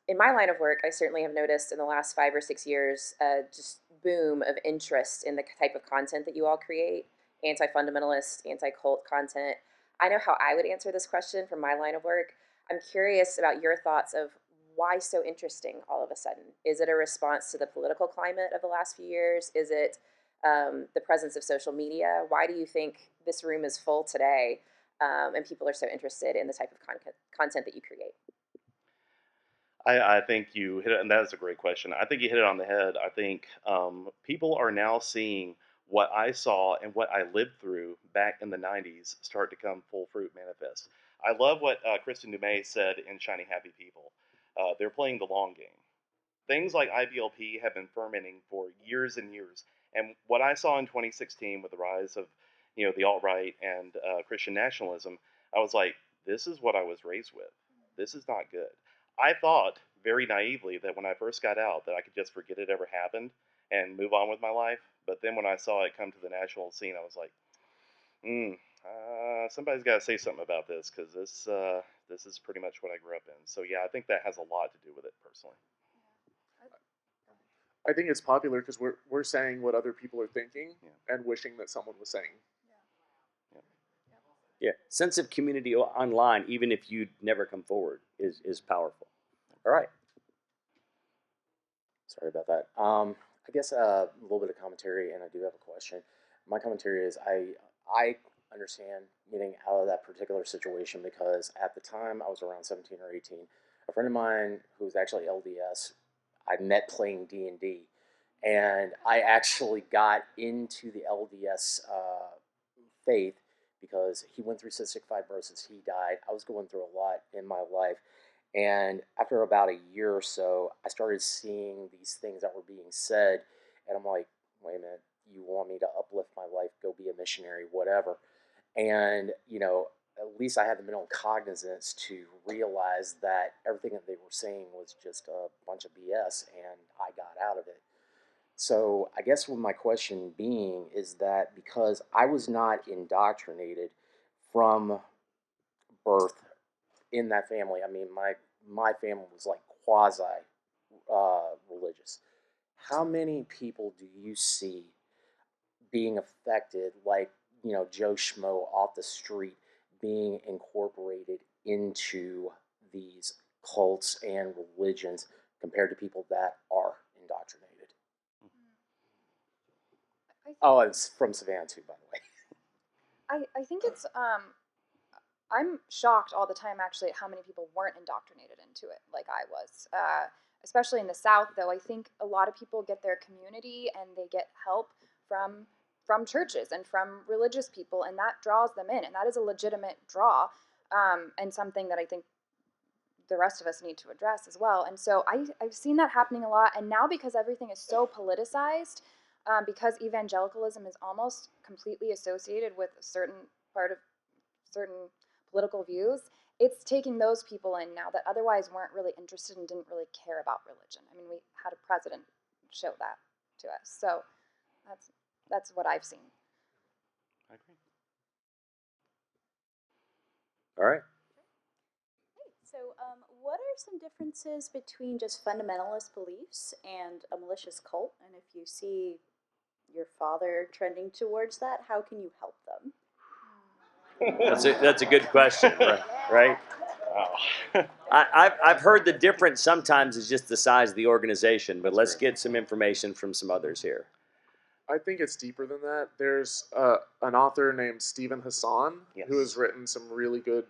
In my line of work, I certainly have noticed in the last 5 or 6 years, just boom of interest in the type of content that you all create, anti-fundamentalist, anti-cult content. I know how I would answer this question from my line of work. I'm curious about your thoughts of why so interesting all of a sudden. Is it a response to the political climate of the last few years? Is it the presence of social media? Why do you think this room is full today? And people are so interested in the type of content that you create? I think you hit it, and that is a great question. I think you hit it on the head. I think people are now seeing what I saw and what I lived through back in the 90s start to come full fruit manifest. I love what Kristen Dumais said in Shiny Happy People. They're playing the long game. Things like IBLP have been fermenting for years and years. And what I saw in 2016 with the rise of the alt-right and Christian nationalism, I was like, this is what I was raised with. This is not good. I thought very naively that when I first got out that I could just forget it ever happened and move on with my life. But then when I saw it come to the national scene, I was like, somebody's got to say something about this because this is pretty much what I grew up in. So yeah, I think that has a lot to do with it personally. I think it's popular because we're saying what other people are thinking and wishing that someone was saying. Yeah, sense of community online, even if you'd never come forward, is powerful. All right. Sorry about that. I guess a little bit of commentary, and I do have a question. My commentary is I understand getting out of that particular situation because at the time I was around 17 or 18. A friend of mine who was actually LDS, I met playing D&D, and I actually got into the LDS faith because he went through cystic fibrosis. He died. I was going through a lot in my life. And after about a year or so, I started seeing these things that were being said. And I'm like, wait a minute, you want me to uplift my life, go be a missionary, whatever. And, at least I had the mental cognizance to realize that everything that they were saying was just a bunch of BS, and I got out of it. So I guess what my question being is that because I was not indoctrinated from birth in that family, I mean, my family was like quasi religious. How many people do you see being affected, like, Joe Schmo off the street, being incorporated into these cults and religions compared to people that are indoctrinated? Oh, it's from Savannah too, by the way. I think it's I'm shocked all the time actually at how many people weren't indoctrinated into it like I was. Especially in the South, though, I think a lot of people get their community and they get help from churches and from religious people, and that draws them in, and that is a legitimate draw, and something that I think the rest of us need to address as well. And so I've seen that happening a lot, and now because everything is so politicized, because evangelicalism is almost completely associated with a certain part of certain political views, it's taking those people in now that otherwise weren't really interested and didn't really care about religion. I mean, we had a president show that to us. So that's what I've seen. I agree. All right. So, what are some differences between just fundamentalist beliefs and a malicious cult? And if you see your father trending towards that, how can you help them? That's a good question, right? Wow. I've heard the difference sometimes is just the size of the organization, but let's get some information from some others here. I think it's deeper than that. There's an author named Stephen Hassan who has written some really good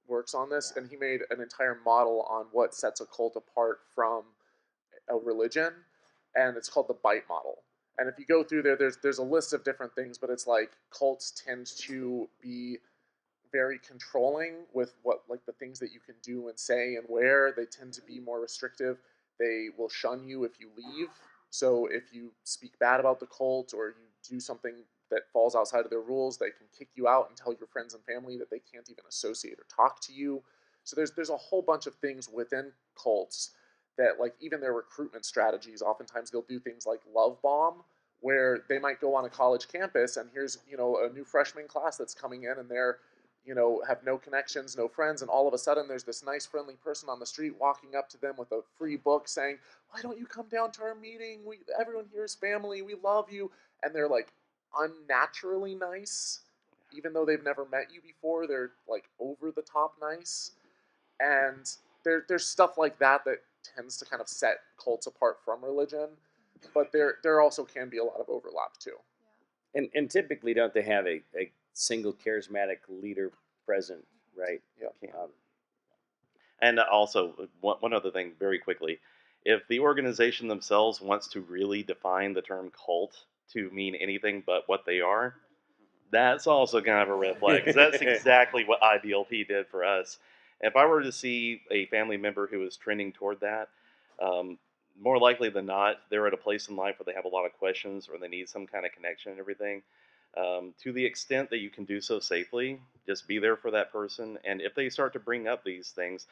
works on this, and he made an entire model on what sets a cult apart from a religion, and it's called the bite model. And if you go through there, there's a list of different things, but it's like cults tend to be very controlling with what, like, the things that you can do and say and wear. They tend to be more restrictive. They will shun you if you leave. So if you speak bad about the cult or you do something that falls outside of their rules, they can kick you out and tell your friends and family that they can't even associate or talk to you. So there's a whole bunch of things within cults that, like, even their recruitment strategies, oftentimes they'll do things like love bomb, where they might go on a college campus and here's, a new freshman class that's coming in, and they're, have no connections, no friends, and all of a sudden there's this nice, friendly person on the street walking up to them with a free book saying, "Why don't you come down to our meeting? Everyone here is family. We love you." And they're, like, unnaturally nice, even though they've never met you before. They're, like, over the top nice. And there's stuff like that that tends to kind of set cults apart from religion, but there also can be a lot of overlap too. And typically, don't they have a single charismatic leader present, right? Yeah. And also, one other thing very quickly, if the organization themselves wants to really define the term cult to mean anything but what they are, that's also kind of a red flag, because that's exactly what IBLP did for us. If I were to see a family member who is trending toward that, more likely than not, they're at a place in life where they have a lot of questions or they need some kind of connection and everything. To the extent that you can do so safely, just be there for that person. And if they start to bring up these things,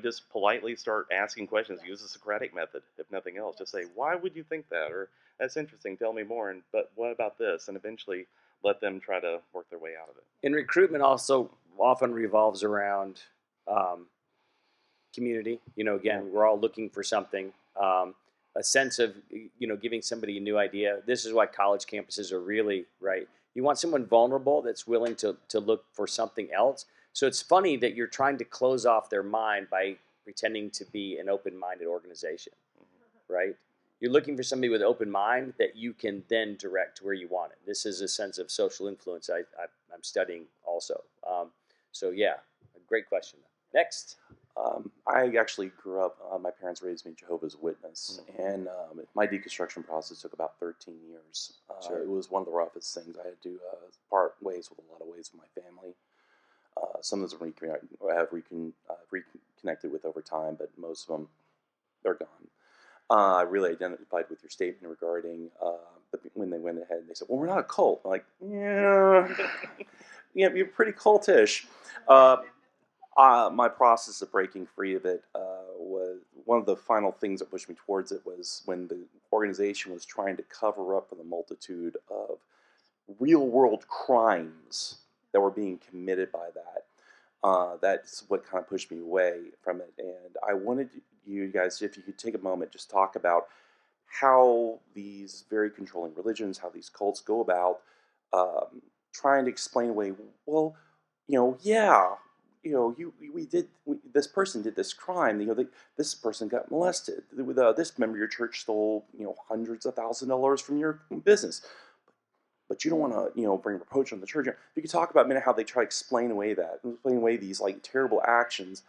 just politely start asking questions. Use the Socratic method, if nothing else. Just say, "Why would you think that?" Or, "That's interesting. Tell me more." But what about this? And eventually let them try to work their way out of it. And recruitment also often revolves around community. Again, we're all looking for something. A sense of, giving somebody a new idea. This is why college campuses are really, right? You want someone vulnerable that's willing to look for something else. So it's funny that you're trying to close off their mind by pretending to be an open-minded organization, right? You're looking for somebody with an open mind that you can then direct to where you want it. This is a sense of social influence I'm studying also. So yeah, a great question. Next. I actually grew up, my parents raised me Jehovah's Witness, and my deconstruction process took about 13 years. Sure. It was one of the roughest things. I had to part ways with a lot of ways with my family. Some of them I have reconnected with over time, but most of them, they're gone. I really identified with your statement regarding when they went ahead and they said, "Well, we're not a cult." I'm like, yeah, yeah, you're pretty cultish. My process of breaking free of it was one of the final things that pushed me towards it was when the organization was trying to cover up for the multitude of real-world crimes that were being committed by that. That's what kind of pushed me away from it. And I wanted you guys, if you could take a moment, just talk about how these very controlling religions, how these cults go about trying to explain away, well, this person did this crime. This person got molested. This member of your church stole, hundreds of $1,000s from your business. But you don't want to, bring reproach on the church. You could talk about a minute how they try to explain away these like terrible actions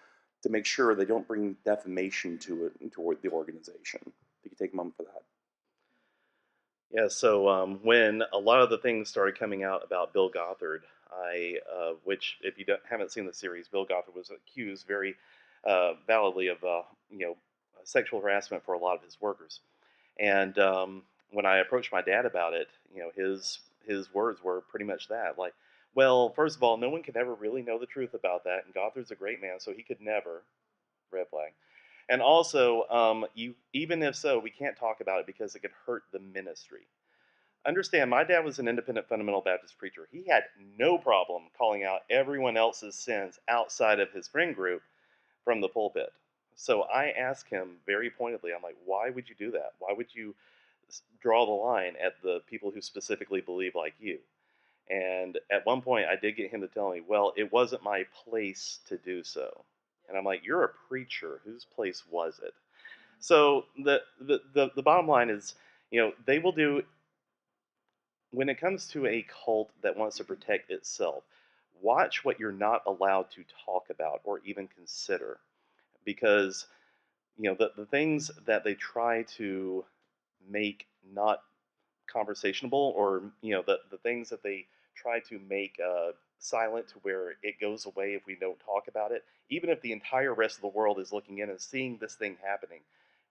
to make sure they don't bring defamation toward the organization. If you could take a moment for that. Yeah, so when a lot of the things started coming out about Bill Gothard, which if you haven't seen the series, Bill Gothard was accused very validly of, sexual harassment for a lot of his workers. And when I approached my dad about it, his words were pretty much that, like, well, first of all, no one could ever really know the truth about that, and Gothard's a great man, so he could never, red flag. And also, even if so, we can't talk about it because it could hurt the ministry. Understand, my dad was an independent fundamental Baptist preacher. He had no problem calling out everyone else's sins outside of his friend group from the pulpit. So I asked him very pointedly, I'm like, why would you do that? Why would you draw the line at the people who specifically believe like you? And at one point, I did get him to tell me, well, it wasn't my place to do so. And I'm like, you're a preacher. Whose place was it? So the bottom line is, they will do, when it comes to a cult that wants to protect itself, watch what you're not allowed to talk about or even consider. Because, the things that they try to make not conversationable, or, the things that they try to make silent to where it goes away if we don't talk about it, even if the entire rest of the world is looking in and seeing this thing happening,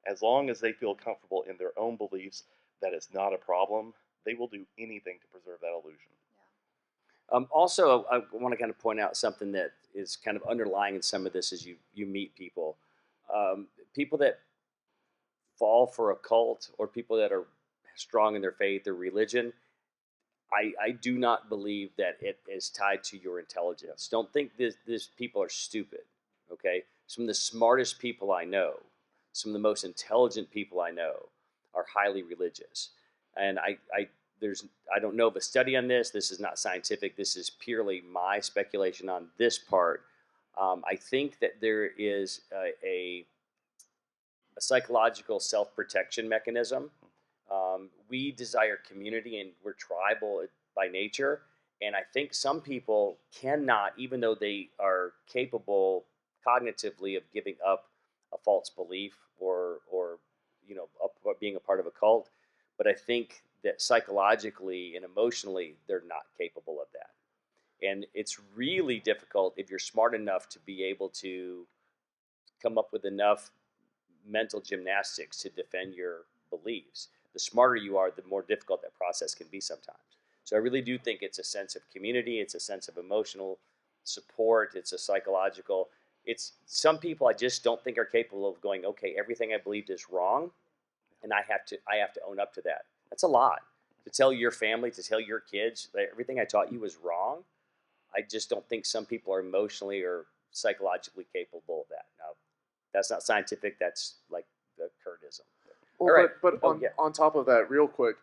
as long as they feel comfortable in their own beliefs that it's not a problem, they will do anything to preserve that illusion. Also, I want to kind of point out something that is kind of underlying in some of this as you meet people. People that fall for a cult, or people that are strong in their faith or religion, I do not believe that it is tied to your intelligence. Don't think this people are stupid, okay? Some of the smartest people I know, some of the most intelligent people I know are highly religious. And I don't know of a study on this. This is not scientific. This is purely my speculation on this part. I think that there is a psychological self-protection mechanism. We desire community, and we're tribal by nature. And I think some people cannot, even though they are capable cognitively of giving up a false belief, or being a part of a cult, but I think that psychologically and emotionally they're not capable of that. And it's really difficult if you're smart enough to be able to come up with enough mental gymnastics to defend your beliefs. The smarter you are, the more difficult that process can be sometimes. So I really do think it's a sense of community, it's a sense of emotional support, it's a psychological. It's some people I just don't think are capable of going, okay, everything I believed is wrong, and I have to own up to that. That's a lot. To tell your family, to tell your kids that everything I taught you was wrong, I just don't think some people are emotionally or psychologically capable of that. Now, that's not scientific, that's like the Curtism. Well, All right. but on top of that, real quick,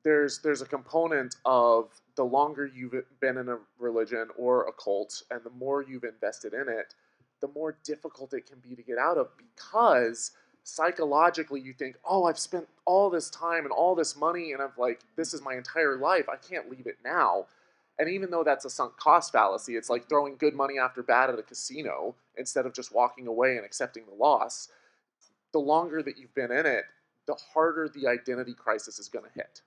there's a component of the longer you've been in a religion or a cult, and the more you've invested in it, the more difficult it can be to get out of, because psychologically you think, oh, I've spent all this time and all this money, and this is my entire life, I can't leave it now. And even though that's a sunk cost fallacy, it's like throwing good money after bad at a casino instead of just walking away and accepting the loss. The longer that you've been in it, the harder the identity crisis is going to hit.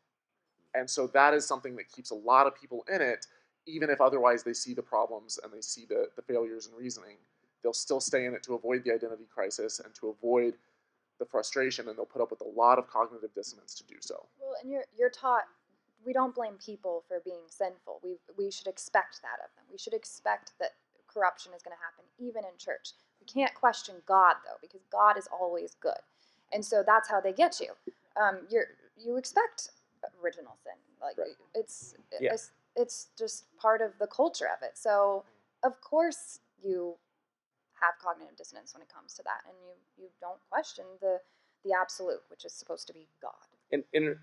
And so that is something that keeps a lot of people in it, even if otherwise they see the problems and they see the failures in reasoning. They'll still stay in it to avoid the identity crisis and to avoid the frustration, and they'll put up with a lot of cognitive dissonance to do so. Well, and you're taught, we don't blame people for being sinful. We should expect that of them. We should expect that corruption is going to happen, even in church. We can't question God, though, because God is always good. And so that's how they get you. You expect original sin. Like, right. It's just part of the culture of it. So, of course, you have cognitive dissonance when it comes to that, and you don't question the absolute, which is supposed to be God. And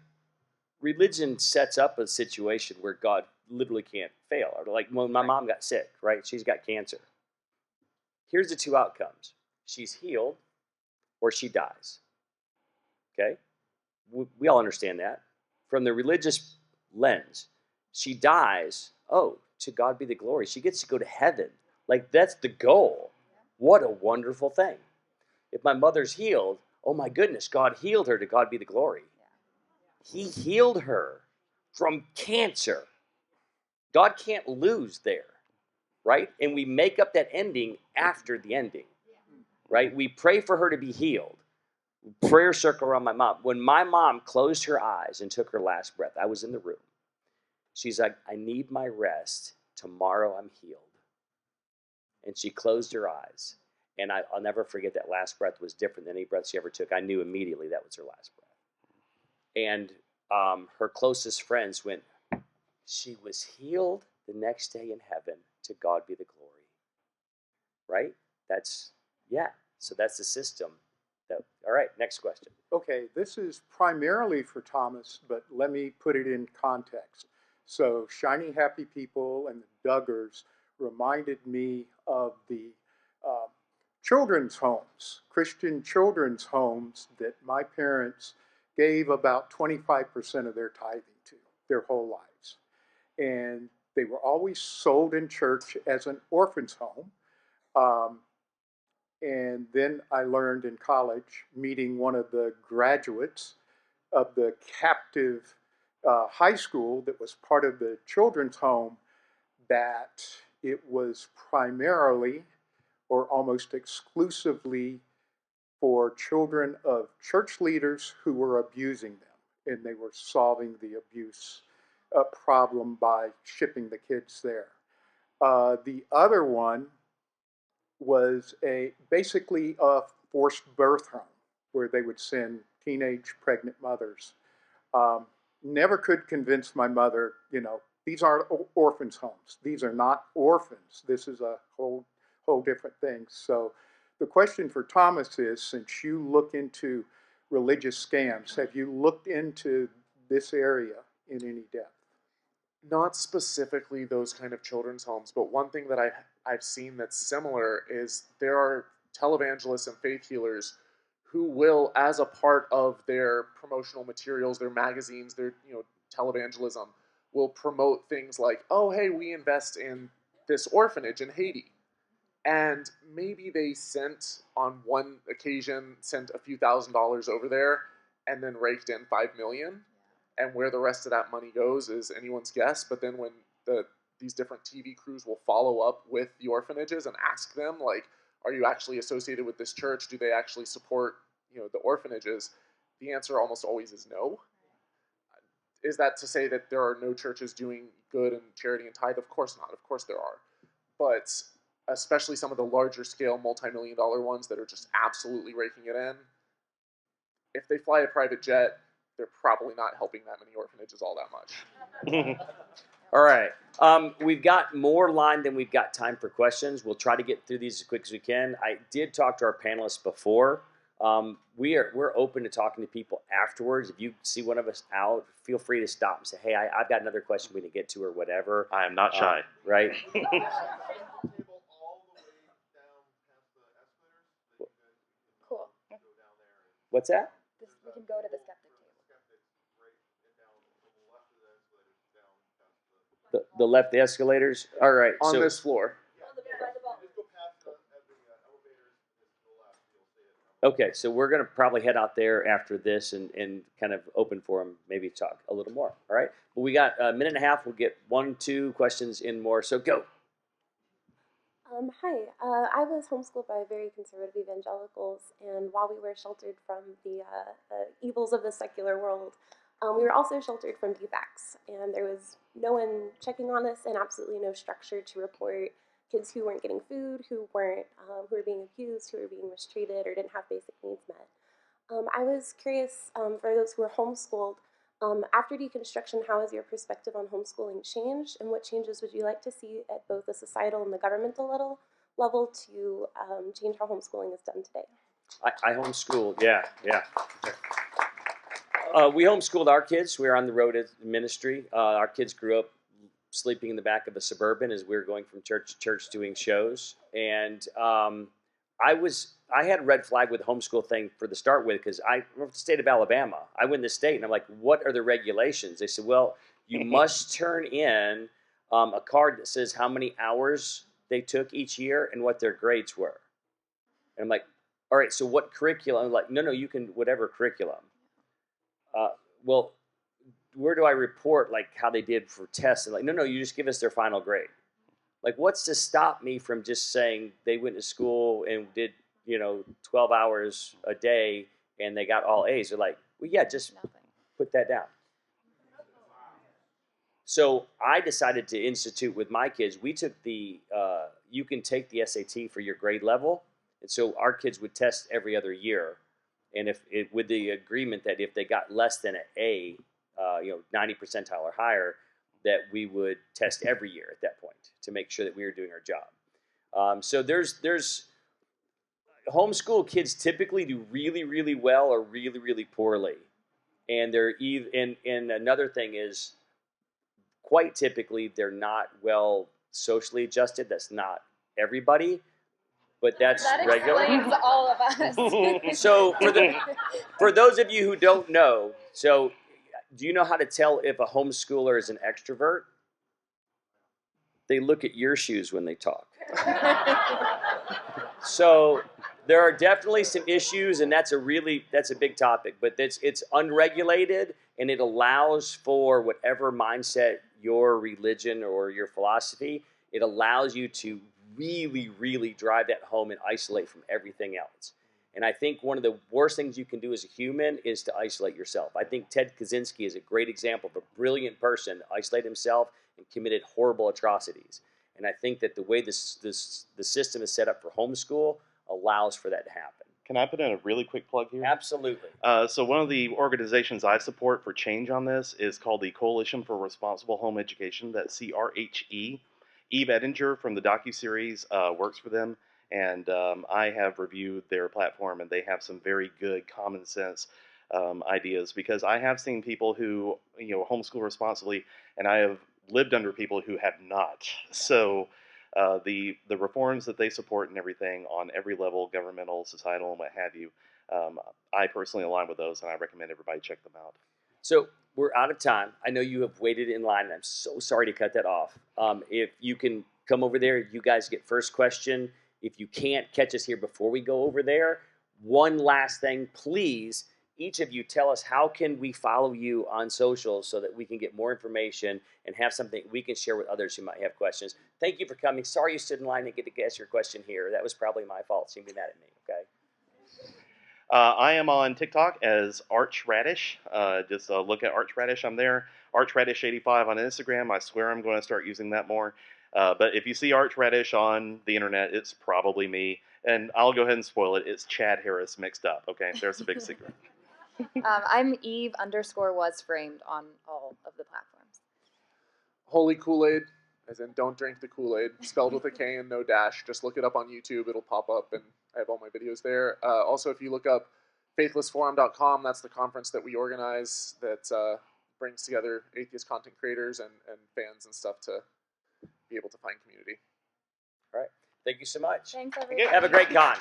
religion sets up a situation where God literally can't fail. Or like when my mom got sick, right? She's got cancer. Here's the two outcomes. She's healed or she dies. Okay? We all understand that. From the religious lens, she dies, oh, to God be the glory. She gets to go to heaven. Like, that's the goal. What a wonderful thing. If my mother's healed, oh my goodness, God healed her, to God be the glory. He healed her from cancer. God can't lose there, right? And we make up that ending after the ending, right? We pray for her to be healed. Prayer circle around my mom. When my mom closed her eyes and took her last breath, I was in the room. She's like, I need my rest. Tomorrow I'm healed. And she closed her eyes. And I'll never forget that last breath was different than any breath she ever took. I knew immediately that was her last breath. And her closest friends went, she was healed the next day in heaven. To God be the glory. Right? So that's the system. All right, next question. Okay, this is primarily for Thomas, but let me put it in context. So Shiny Happy People and the Duggars reminded me of the children's homes, Christian children's homes that my parents gave about 25% of their tithing to their whole lives. And they were always sold in church as an orphan's home. And then I learned in college, meeting one of the graduates of the captive high school that was part of the children's home, that it was primarily or almost exclusively for children of church leaders who were abusing them. And they were solving the abuse problem by shipping the kids there. The other one was basically a forced birth home where they would send teenage pregnant mothers. Never could convince my mother, these aren't orphans' homes. These are not orphans. This is a whole different thing. So the question for Thomas is, since you look into religious scams, have you looked into this area in any depth? Not specifically those kind of children's homes, but one thing that I've seen that's similar is there are televangelists and faith healers who will, as a part of their promotional materials, their magazines, their televangelism, will promote things like, oh, hey, we invest in this orphanage in Haiti. And maybe they on one occasion, sent a few $1,000s over there and then raked in $5 million. And where the rest of that money goes is anyone's guess. But then when these different TV crews will follow up with the orphanages and ask them, like, are you actually associated with this church? Do they actually support, the orphanages? The answer almost always is no. Is that to say that there are no churches doing good and charity and tithe? Of course not. Of course there are. But especially some of the larger scale multi-million-dollar ones that are just absolutely raking it in, if they fly a private jet, they're probably not helping that many orphanages all that much. All right. We've got more line than we've got time for questions. We'll try to get through these as quick as we can. I did talk to our panelists before. We're open to talking to people afterwards. If you see one of us out, feel free to stop and say, hey, I've got another question we didn't get to or whatever. I am not shy. Right? Cool. What's that? We can go to the skeptic table. The left escalators? All right. On this floor. Okay, so we're going to probably head out there after this and kind of open forum, maybe talk a little more. All right? But we got a minute and a half. We'll get 1-2 questions in more. So go. Hi. I was homeschooled by very conservative evangelicals, and while we were sheltered from the evils of the secular world, we were also sheltered from defects, and there was no one checking on us and absolutely no structure to report kids who weren't getting food, who were being abused, who were being mistreated, or didn't have basic needs met. I was curious, for those who are homeschooled, after deconstruction, how has your perspective on homeschooling changed, and what changes would you like to see at both the societal and the governmental level to change how homeschooling is done today? I homeschooled, yeah. We homeschooled our kids. We were on the road at ministry. Our kids grew up sleeping in the back of a Suburban as we were going from church to church doing shows. And I had a red flag with the homeschool thing for the start with, because I went to the state of Alabama. I went to the state and I'm like, what are the regulations? They said, well, you must turn in a card that says how many hours they took each year and what their grades were. And I'm like, all right, so what curriculum? I'm like, no, you can, whatever curriculum. Well, where do I report like how they did for tests? And like, no, you just give us their final grade. Like, what's to stop me from just saying they went to school and did, 12 hours a day and they got all A's? They're like, well, yeah, just put that down. So I decided to institute with my kids. We took you can take the SAT for your grade level. And so our kids would test every other year. And with the agreement that if they got less than an A, 90 percentile or higher, that we would test every year at that point to make sure that we were doing our job. So there's homeschool kids typically do really, really well or really, really poorly. And and another thing is, quite typically, they're not well socially adjusted. That's not everybody, but that's regular. That explains all of us. So for those of you who don't know, do you know how to tell if a homeschooler is an extrovert? They look at your shoes when they talk. So there are definitely some issues, and that's a big topic, but it's unregulated, and it allows for whatever mindset, your religion or your philosophy, it allows you to really, really drive that home and isolate from everything else. And I think one of the worst things you can do as a human is to isolate yourself. I think Ted Kaczynski is a great example of a brilliant person to isolate himself and committed horrible atrocities. And I think that the way the system is set up for homeschool allows for that to happen. Can I put in a really quick plug here? Absolutely. So one of the organizations I support for change on this is called the Coalition for Responsible Home Education. That's CRHE. Eve Edinger from the docuseries works for them. And I have reviewed their platform, and they have some very good common sense ideas, because I have seen people who homeschool responsibly, and I have lived under people who have not. So the reforms that they support and everything on every level, governmental, societal, and what have you, I personally align with those, and I recommend everybody check them out. So we're out of time. I know you have waited in line, and I'm so sorry to cut that off. If you can come over there, you guys get first question. If you can't catch us here before we go over there, one last thing, please, each of you tell us how can we follow you on social so that we can get more information and have something we can share with others who might have questions. Thank you for coming. Sorry you stood in line and get to guess your question here. That was probably my fault. So you can be mad at me, okay? I am on TikTok as Archradish. Just look at Archradish. I'm there. Archradish85 on Instagram. I swear I'm going to start using that more. But if you see Archradish on the internet, it's probably me. And I'll go ahead and spoil it. It's Chad Harris mixed up. Okay, there's a big secret. I'm Eve_was_framed on all of the platforms. Holy Kool-Aid, as in don't drink the Kool-Aid, spelled with a K and no dash. Just look it up on YouTube. It'll pop up, and I have all my videos there. Also, if you look up faithlessforum.com, that's the conference that we organize that brings together atheist content creators and fans and stuff to be able to find community. All right. Thank you so much. Thanks, everybody. Have a great con.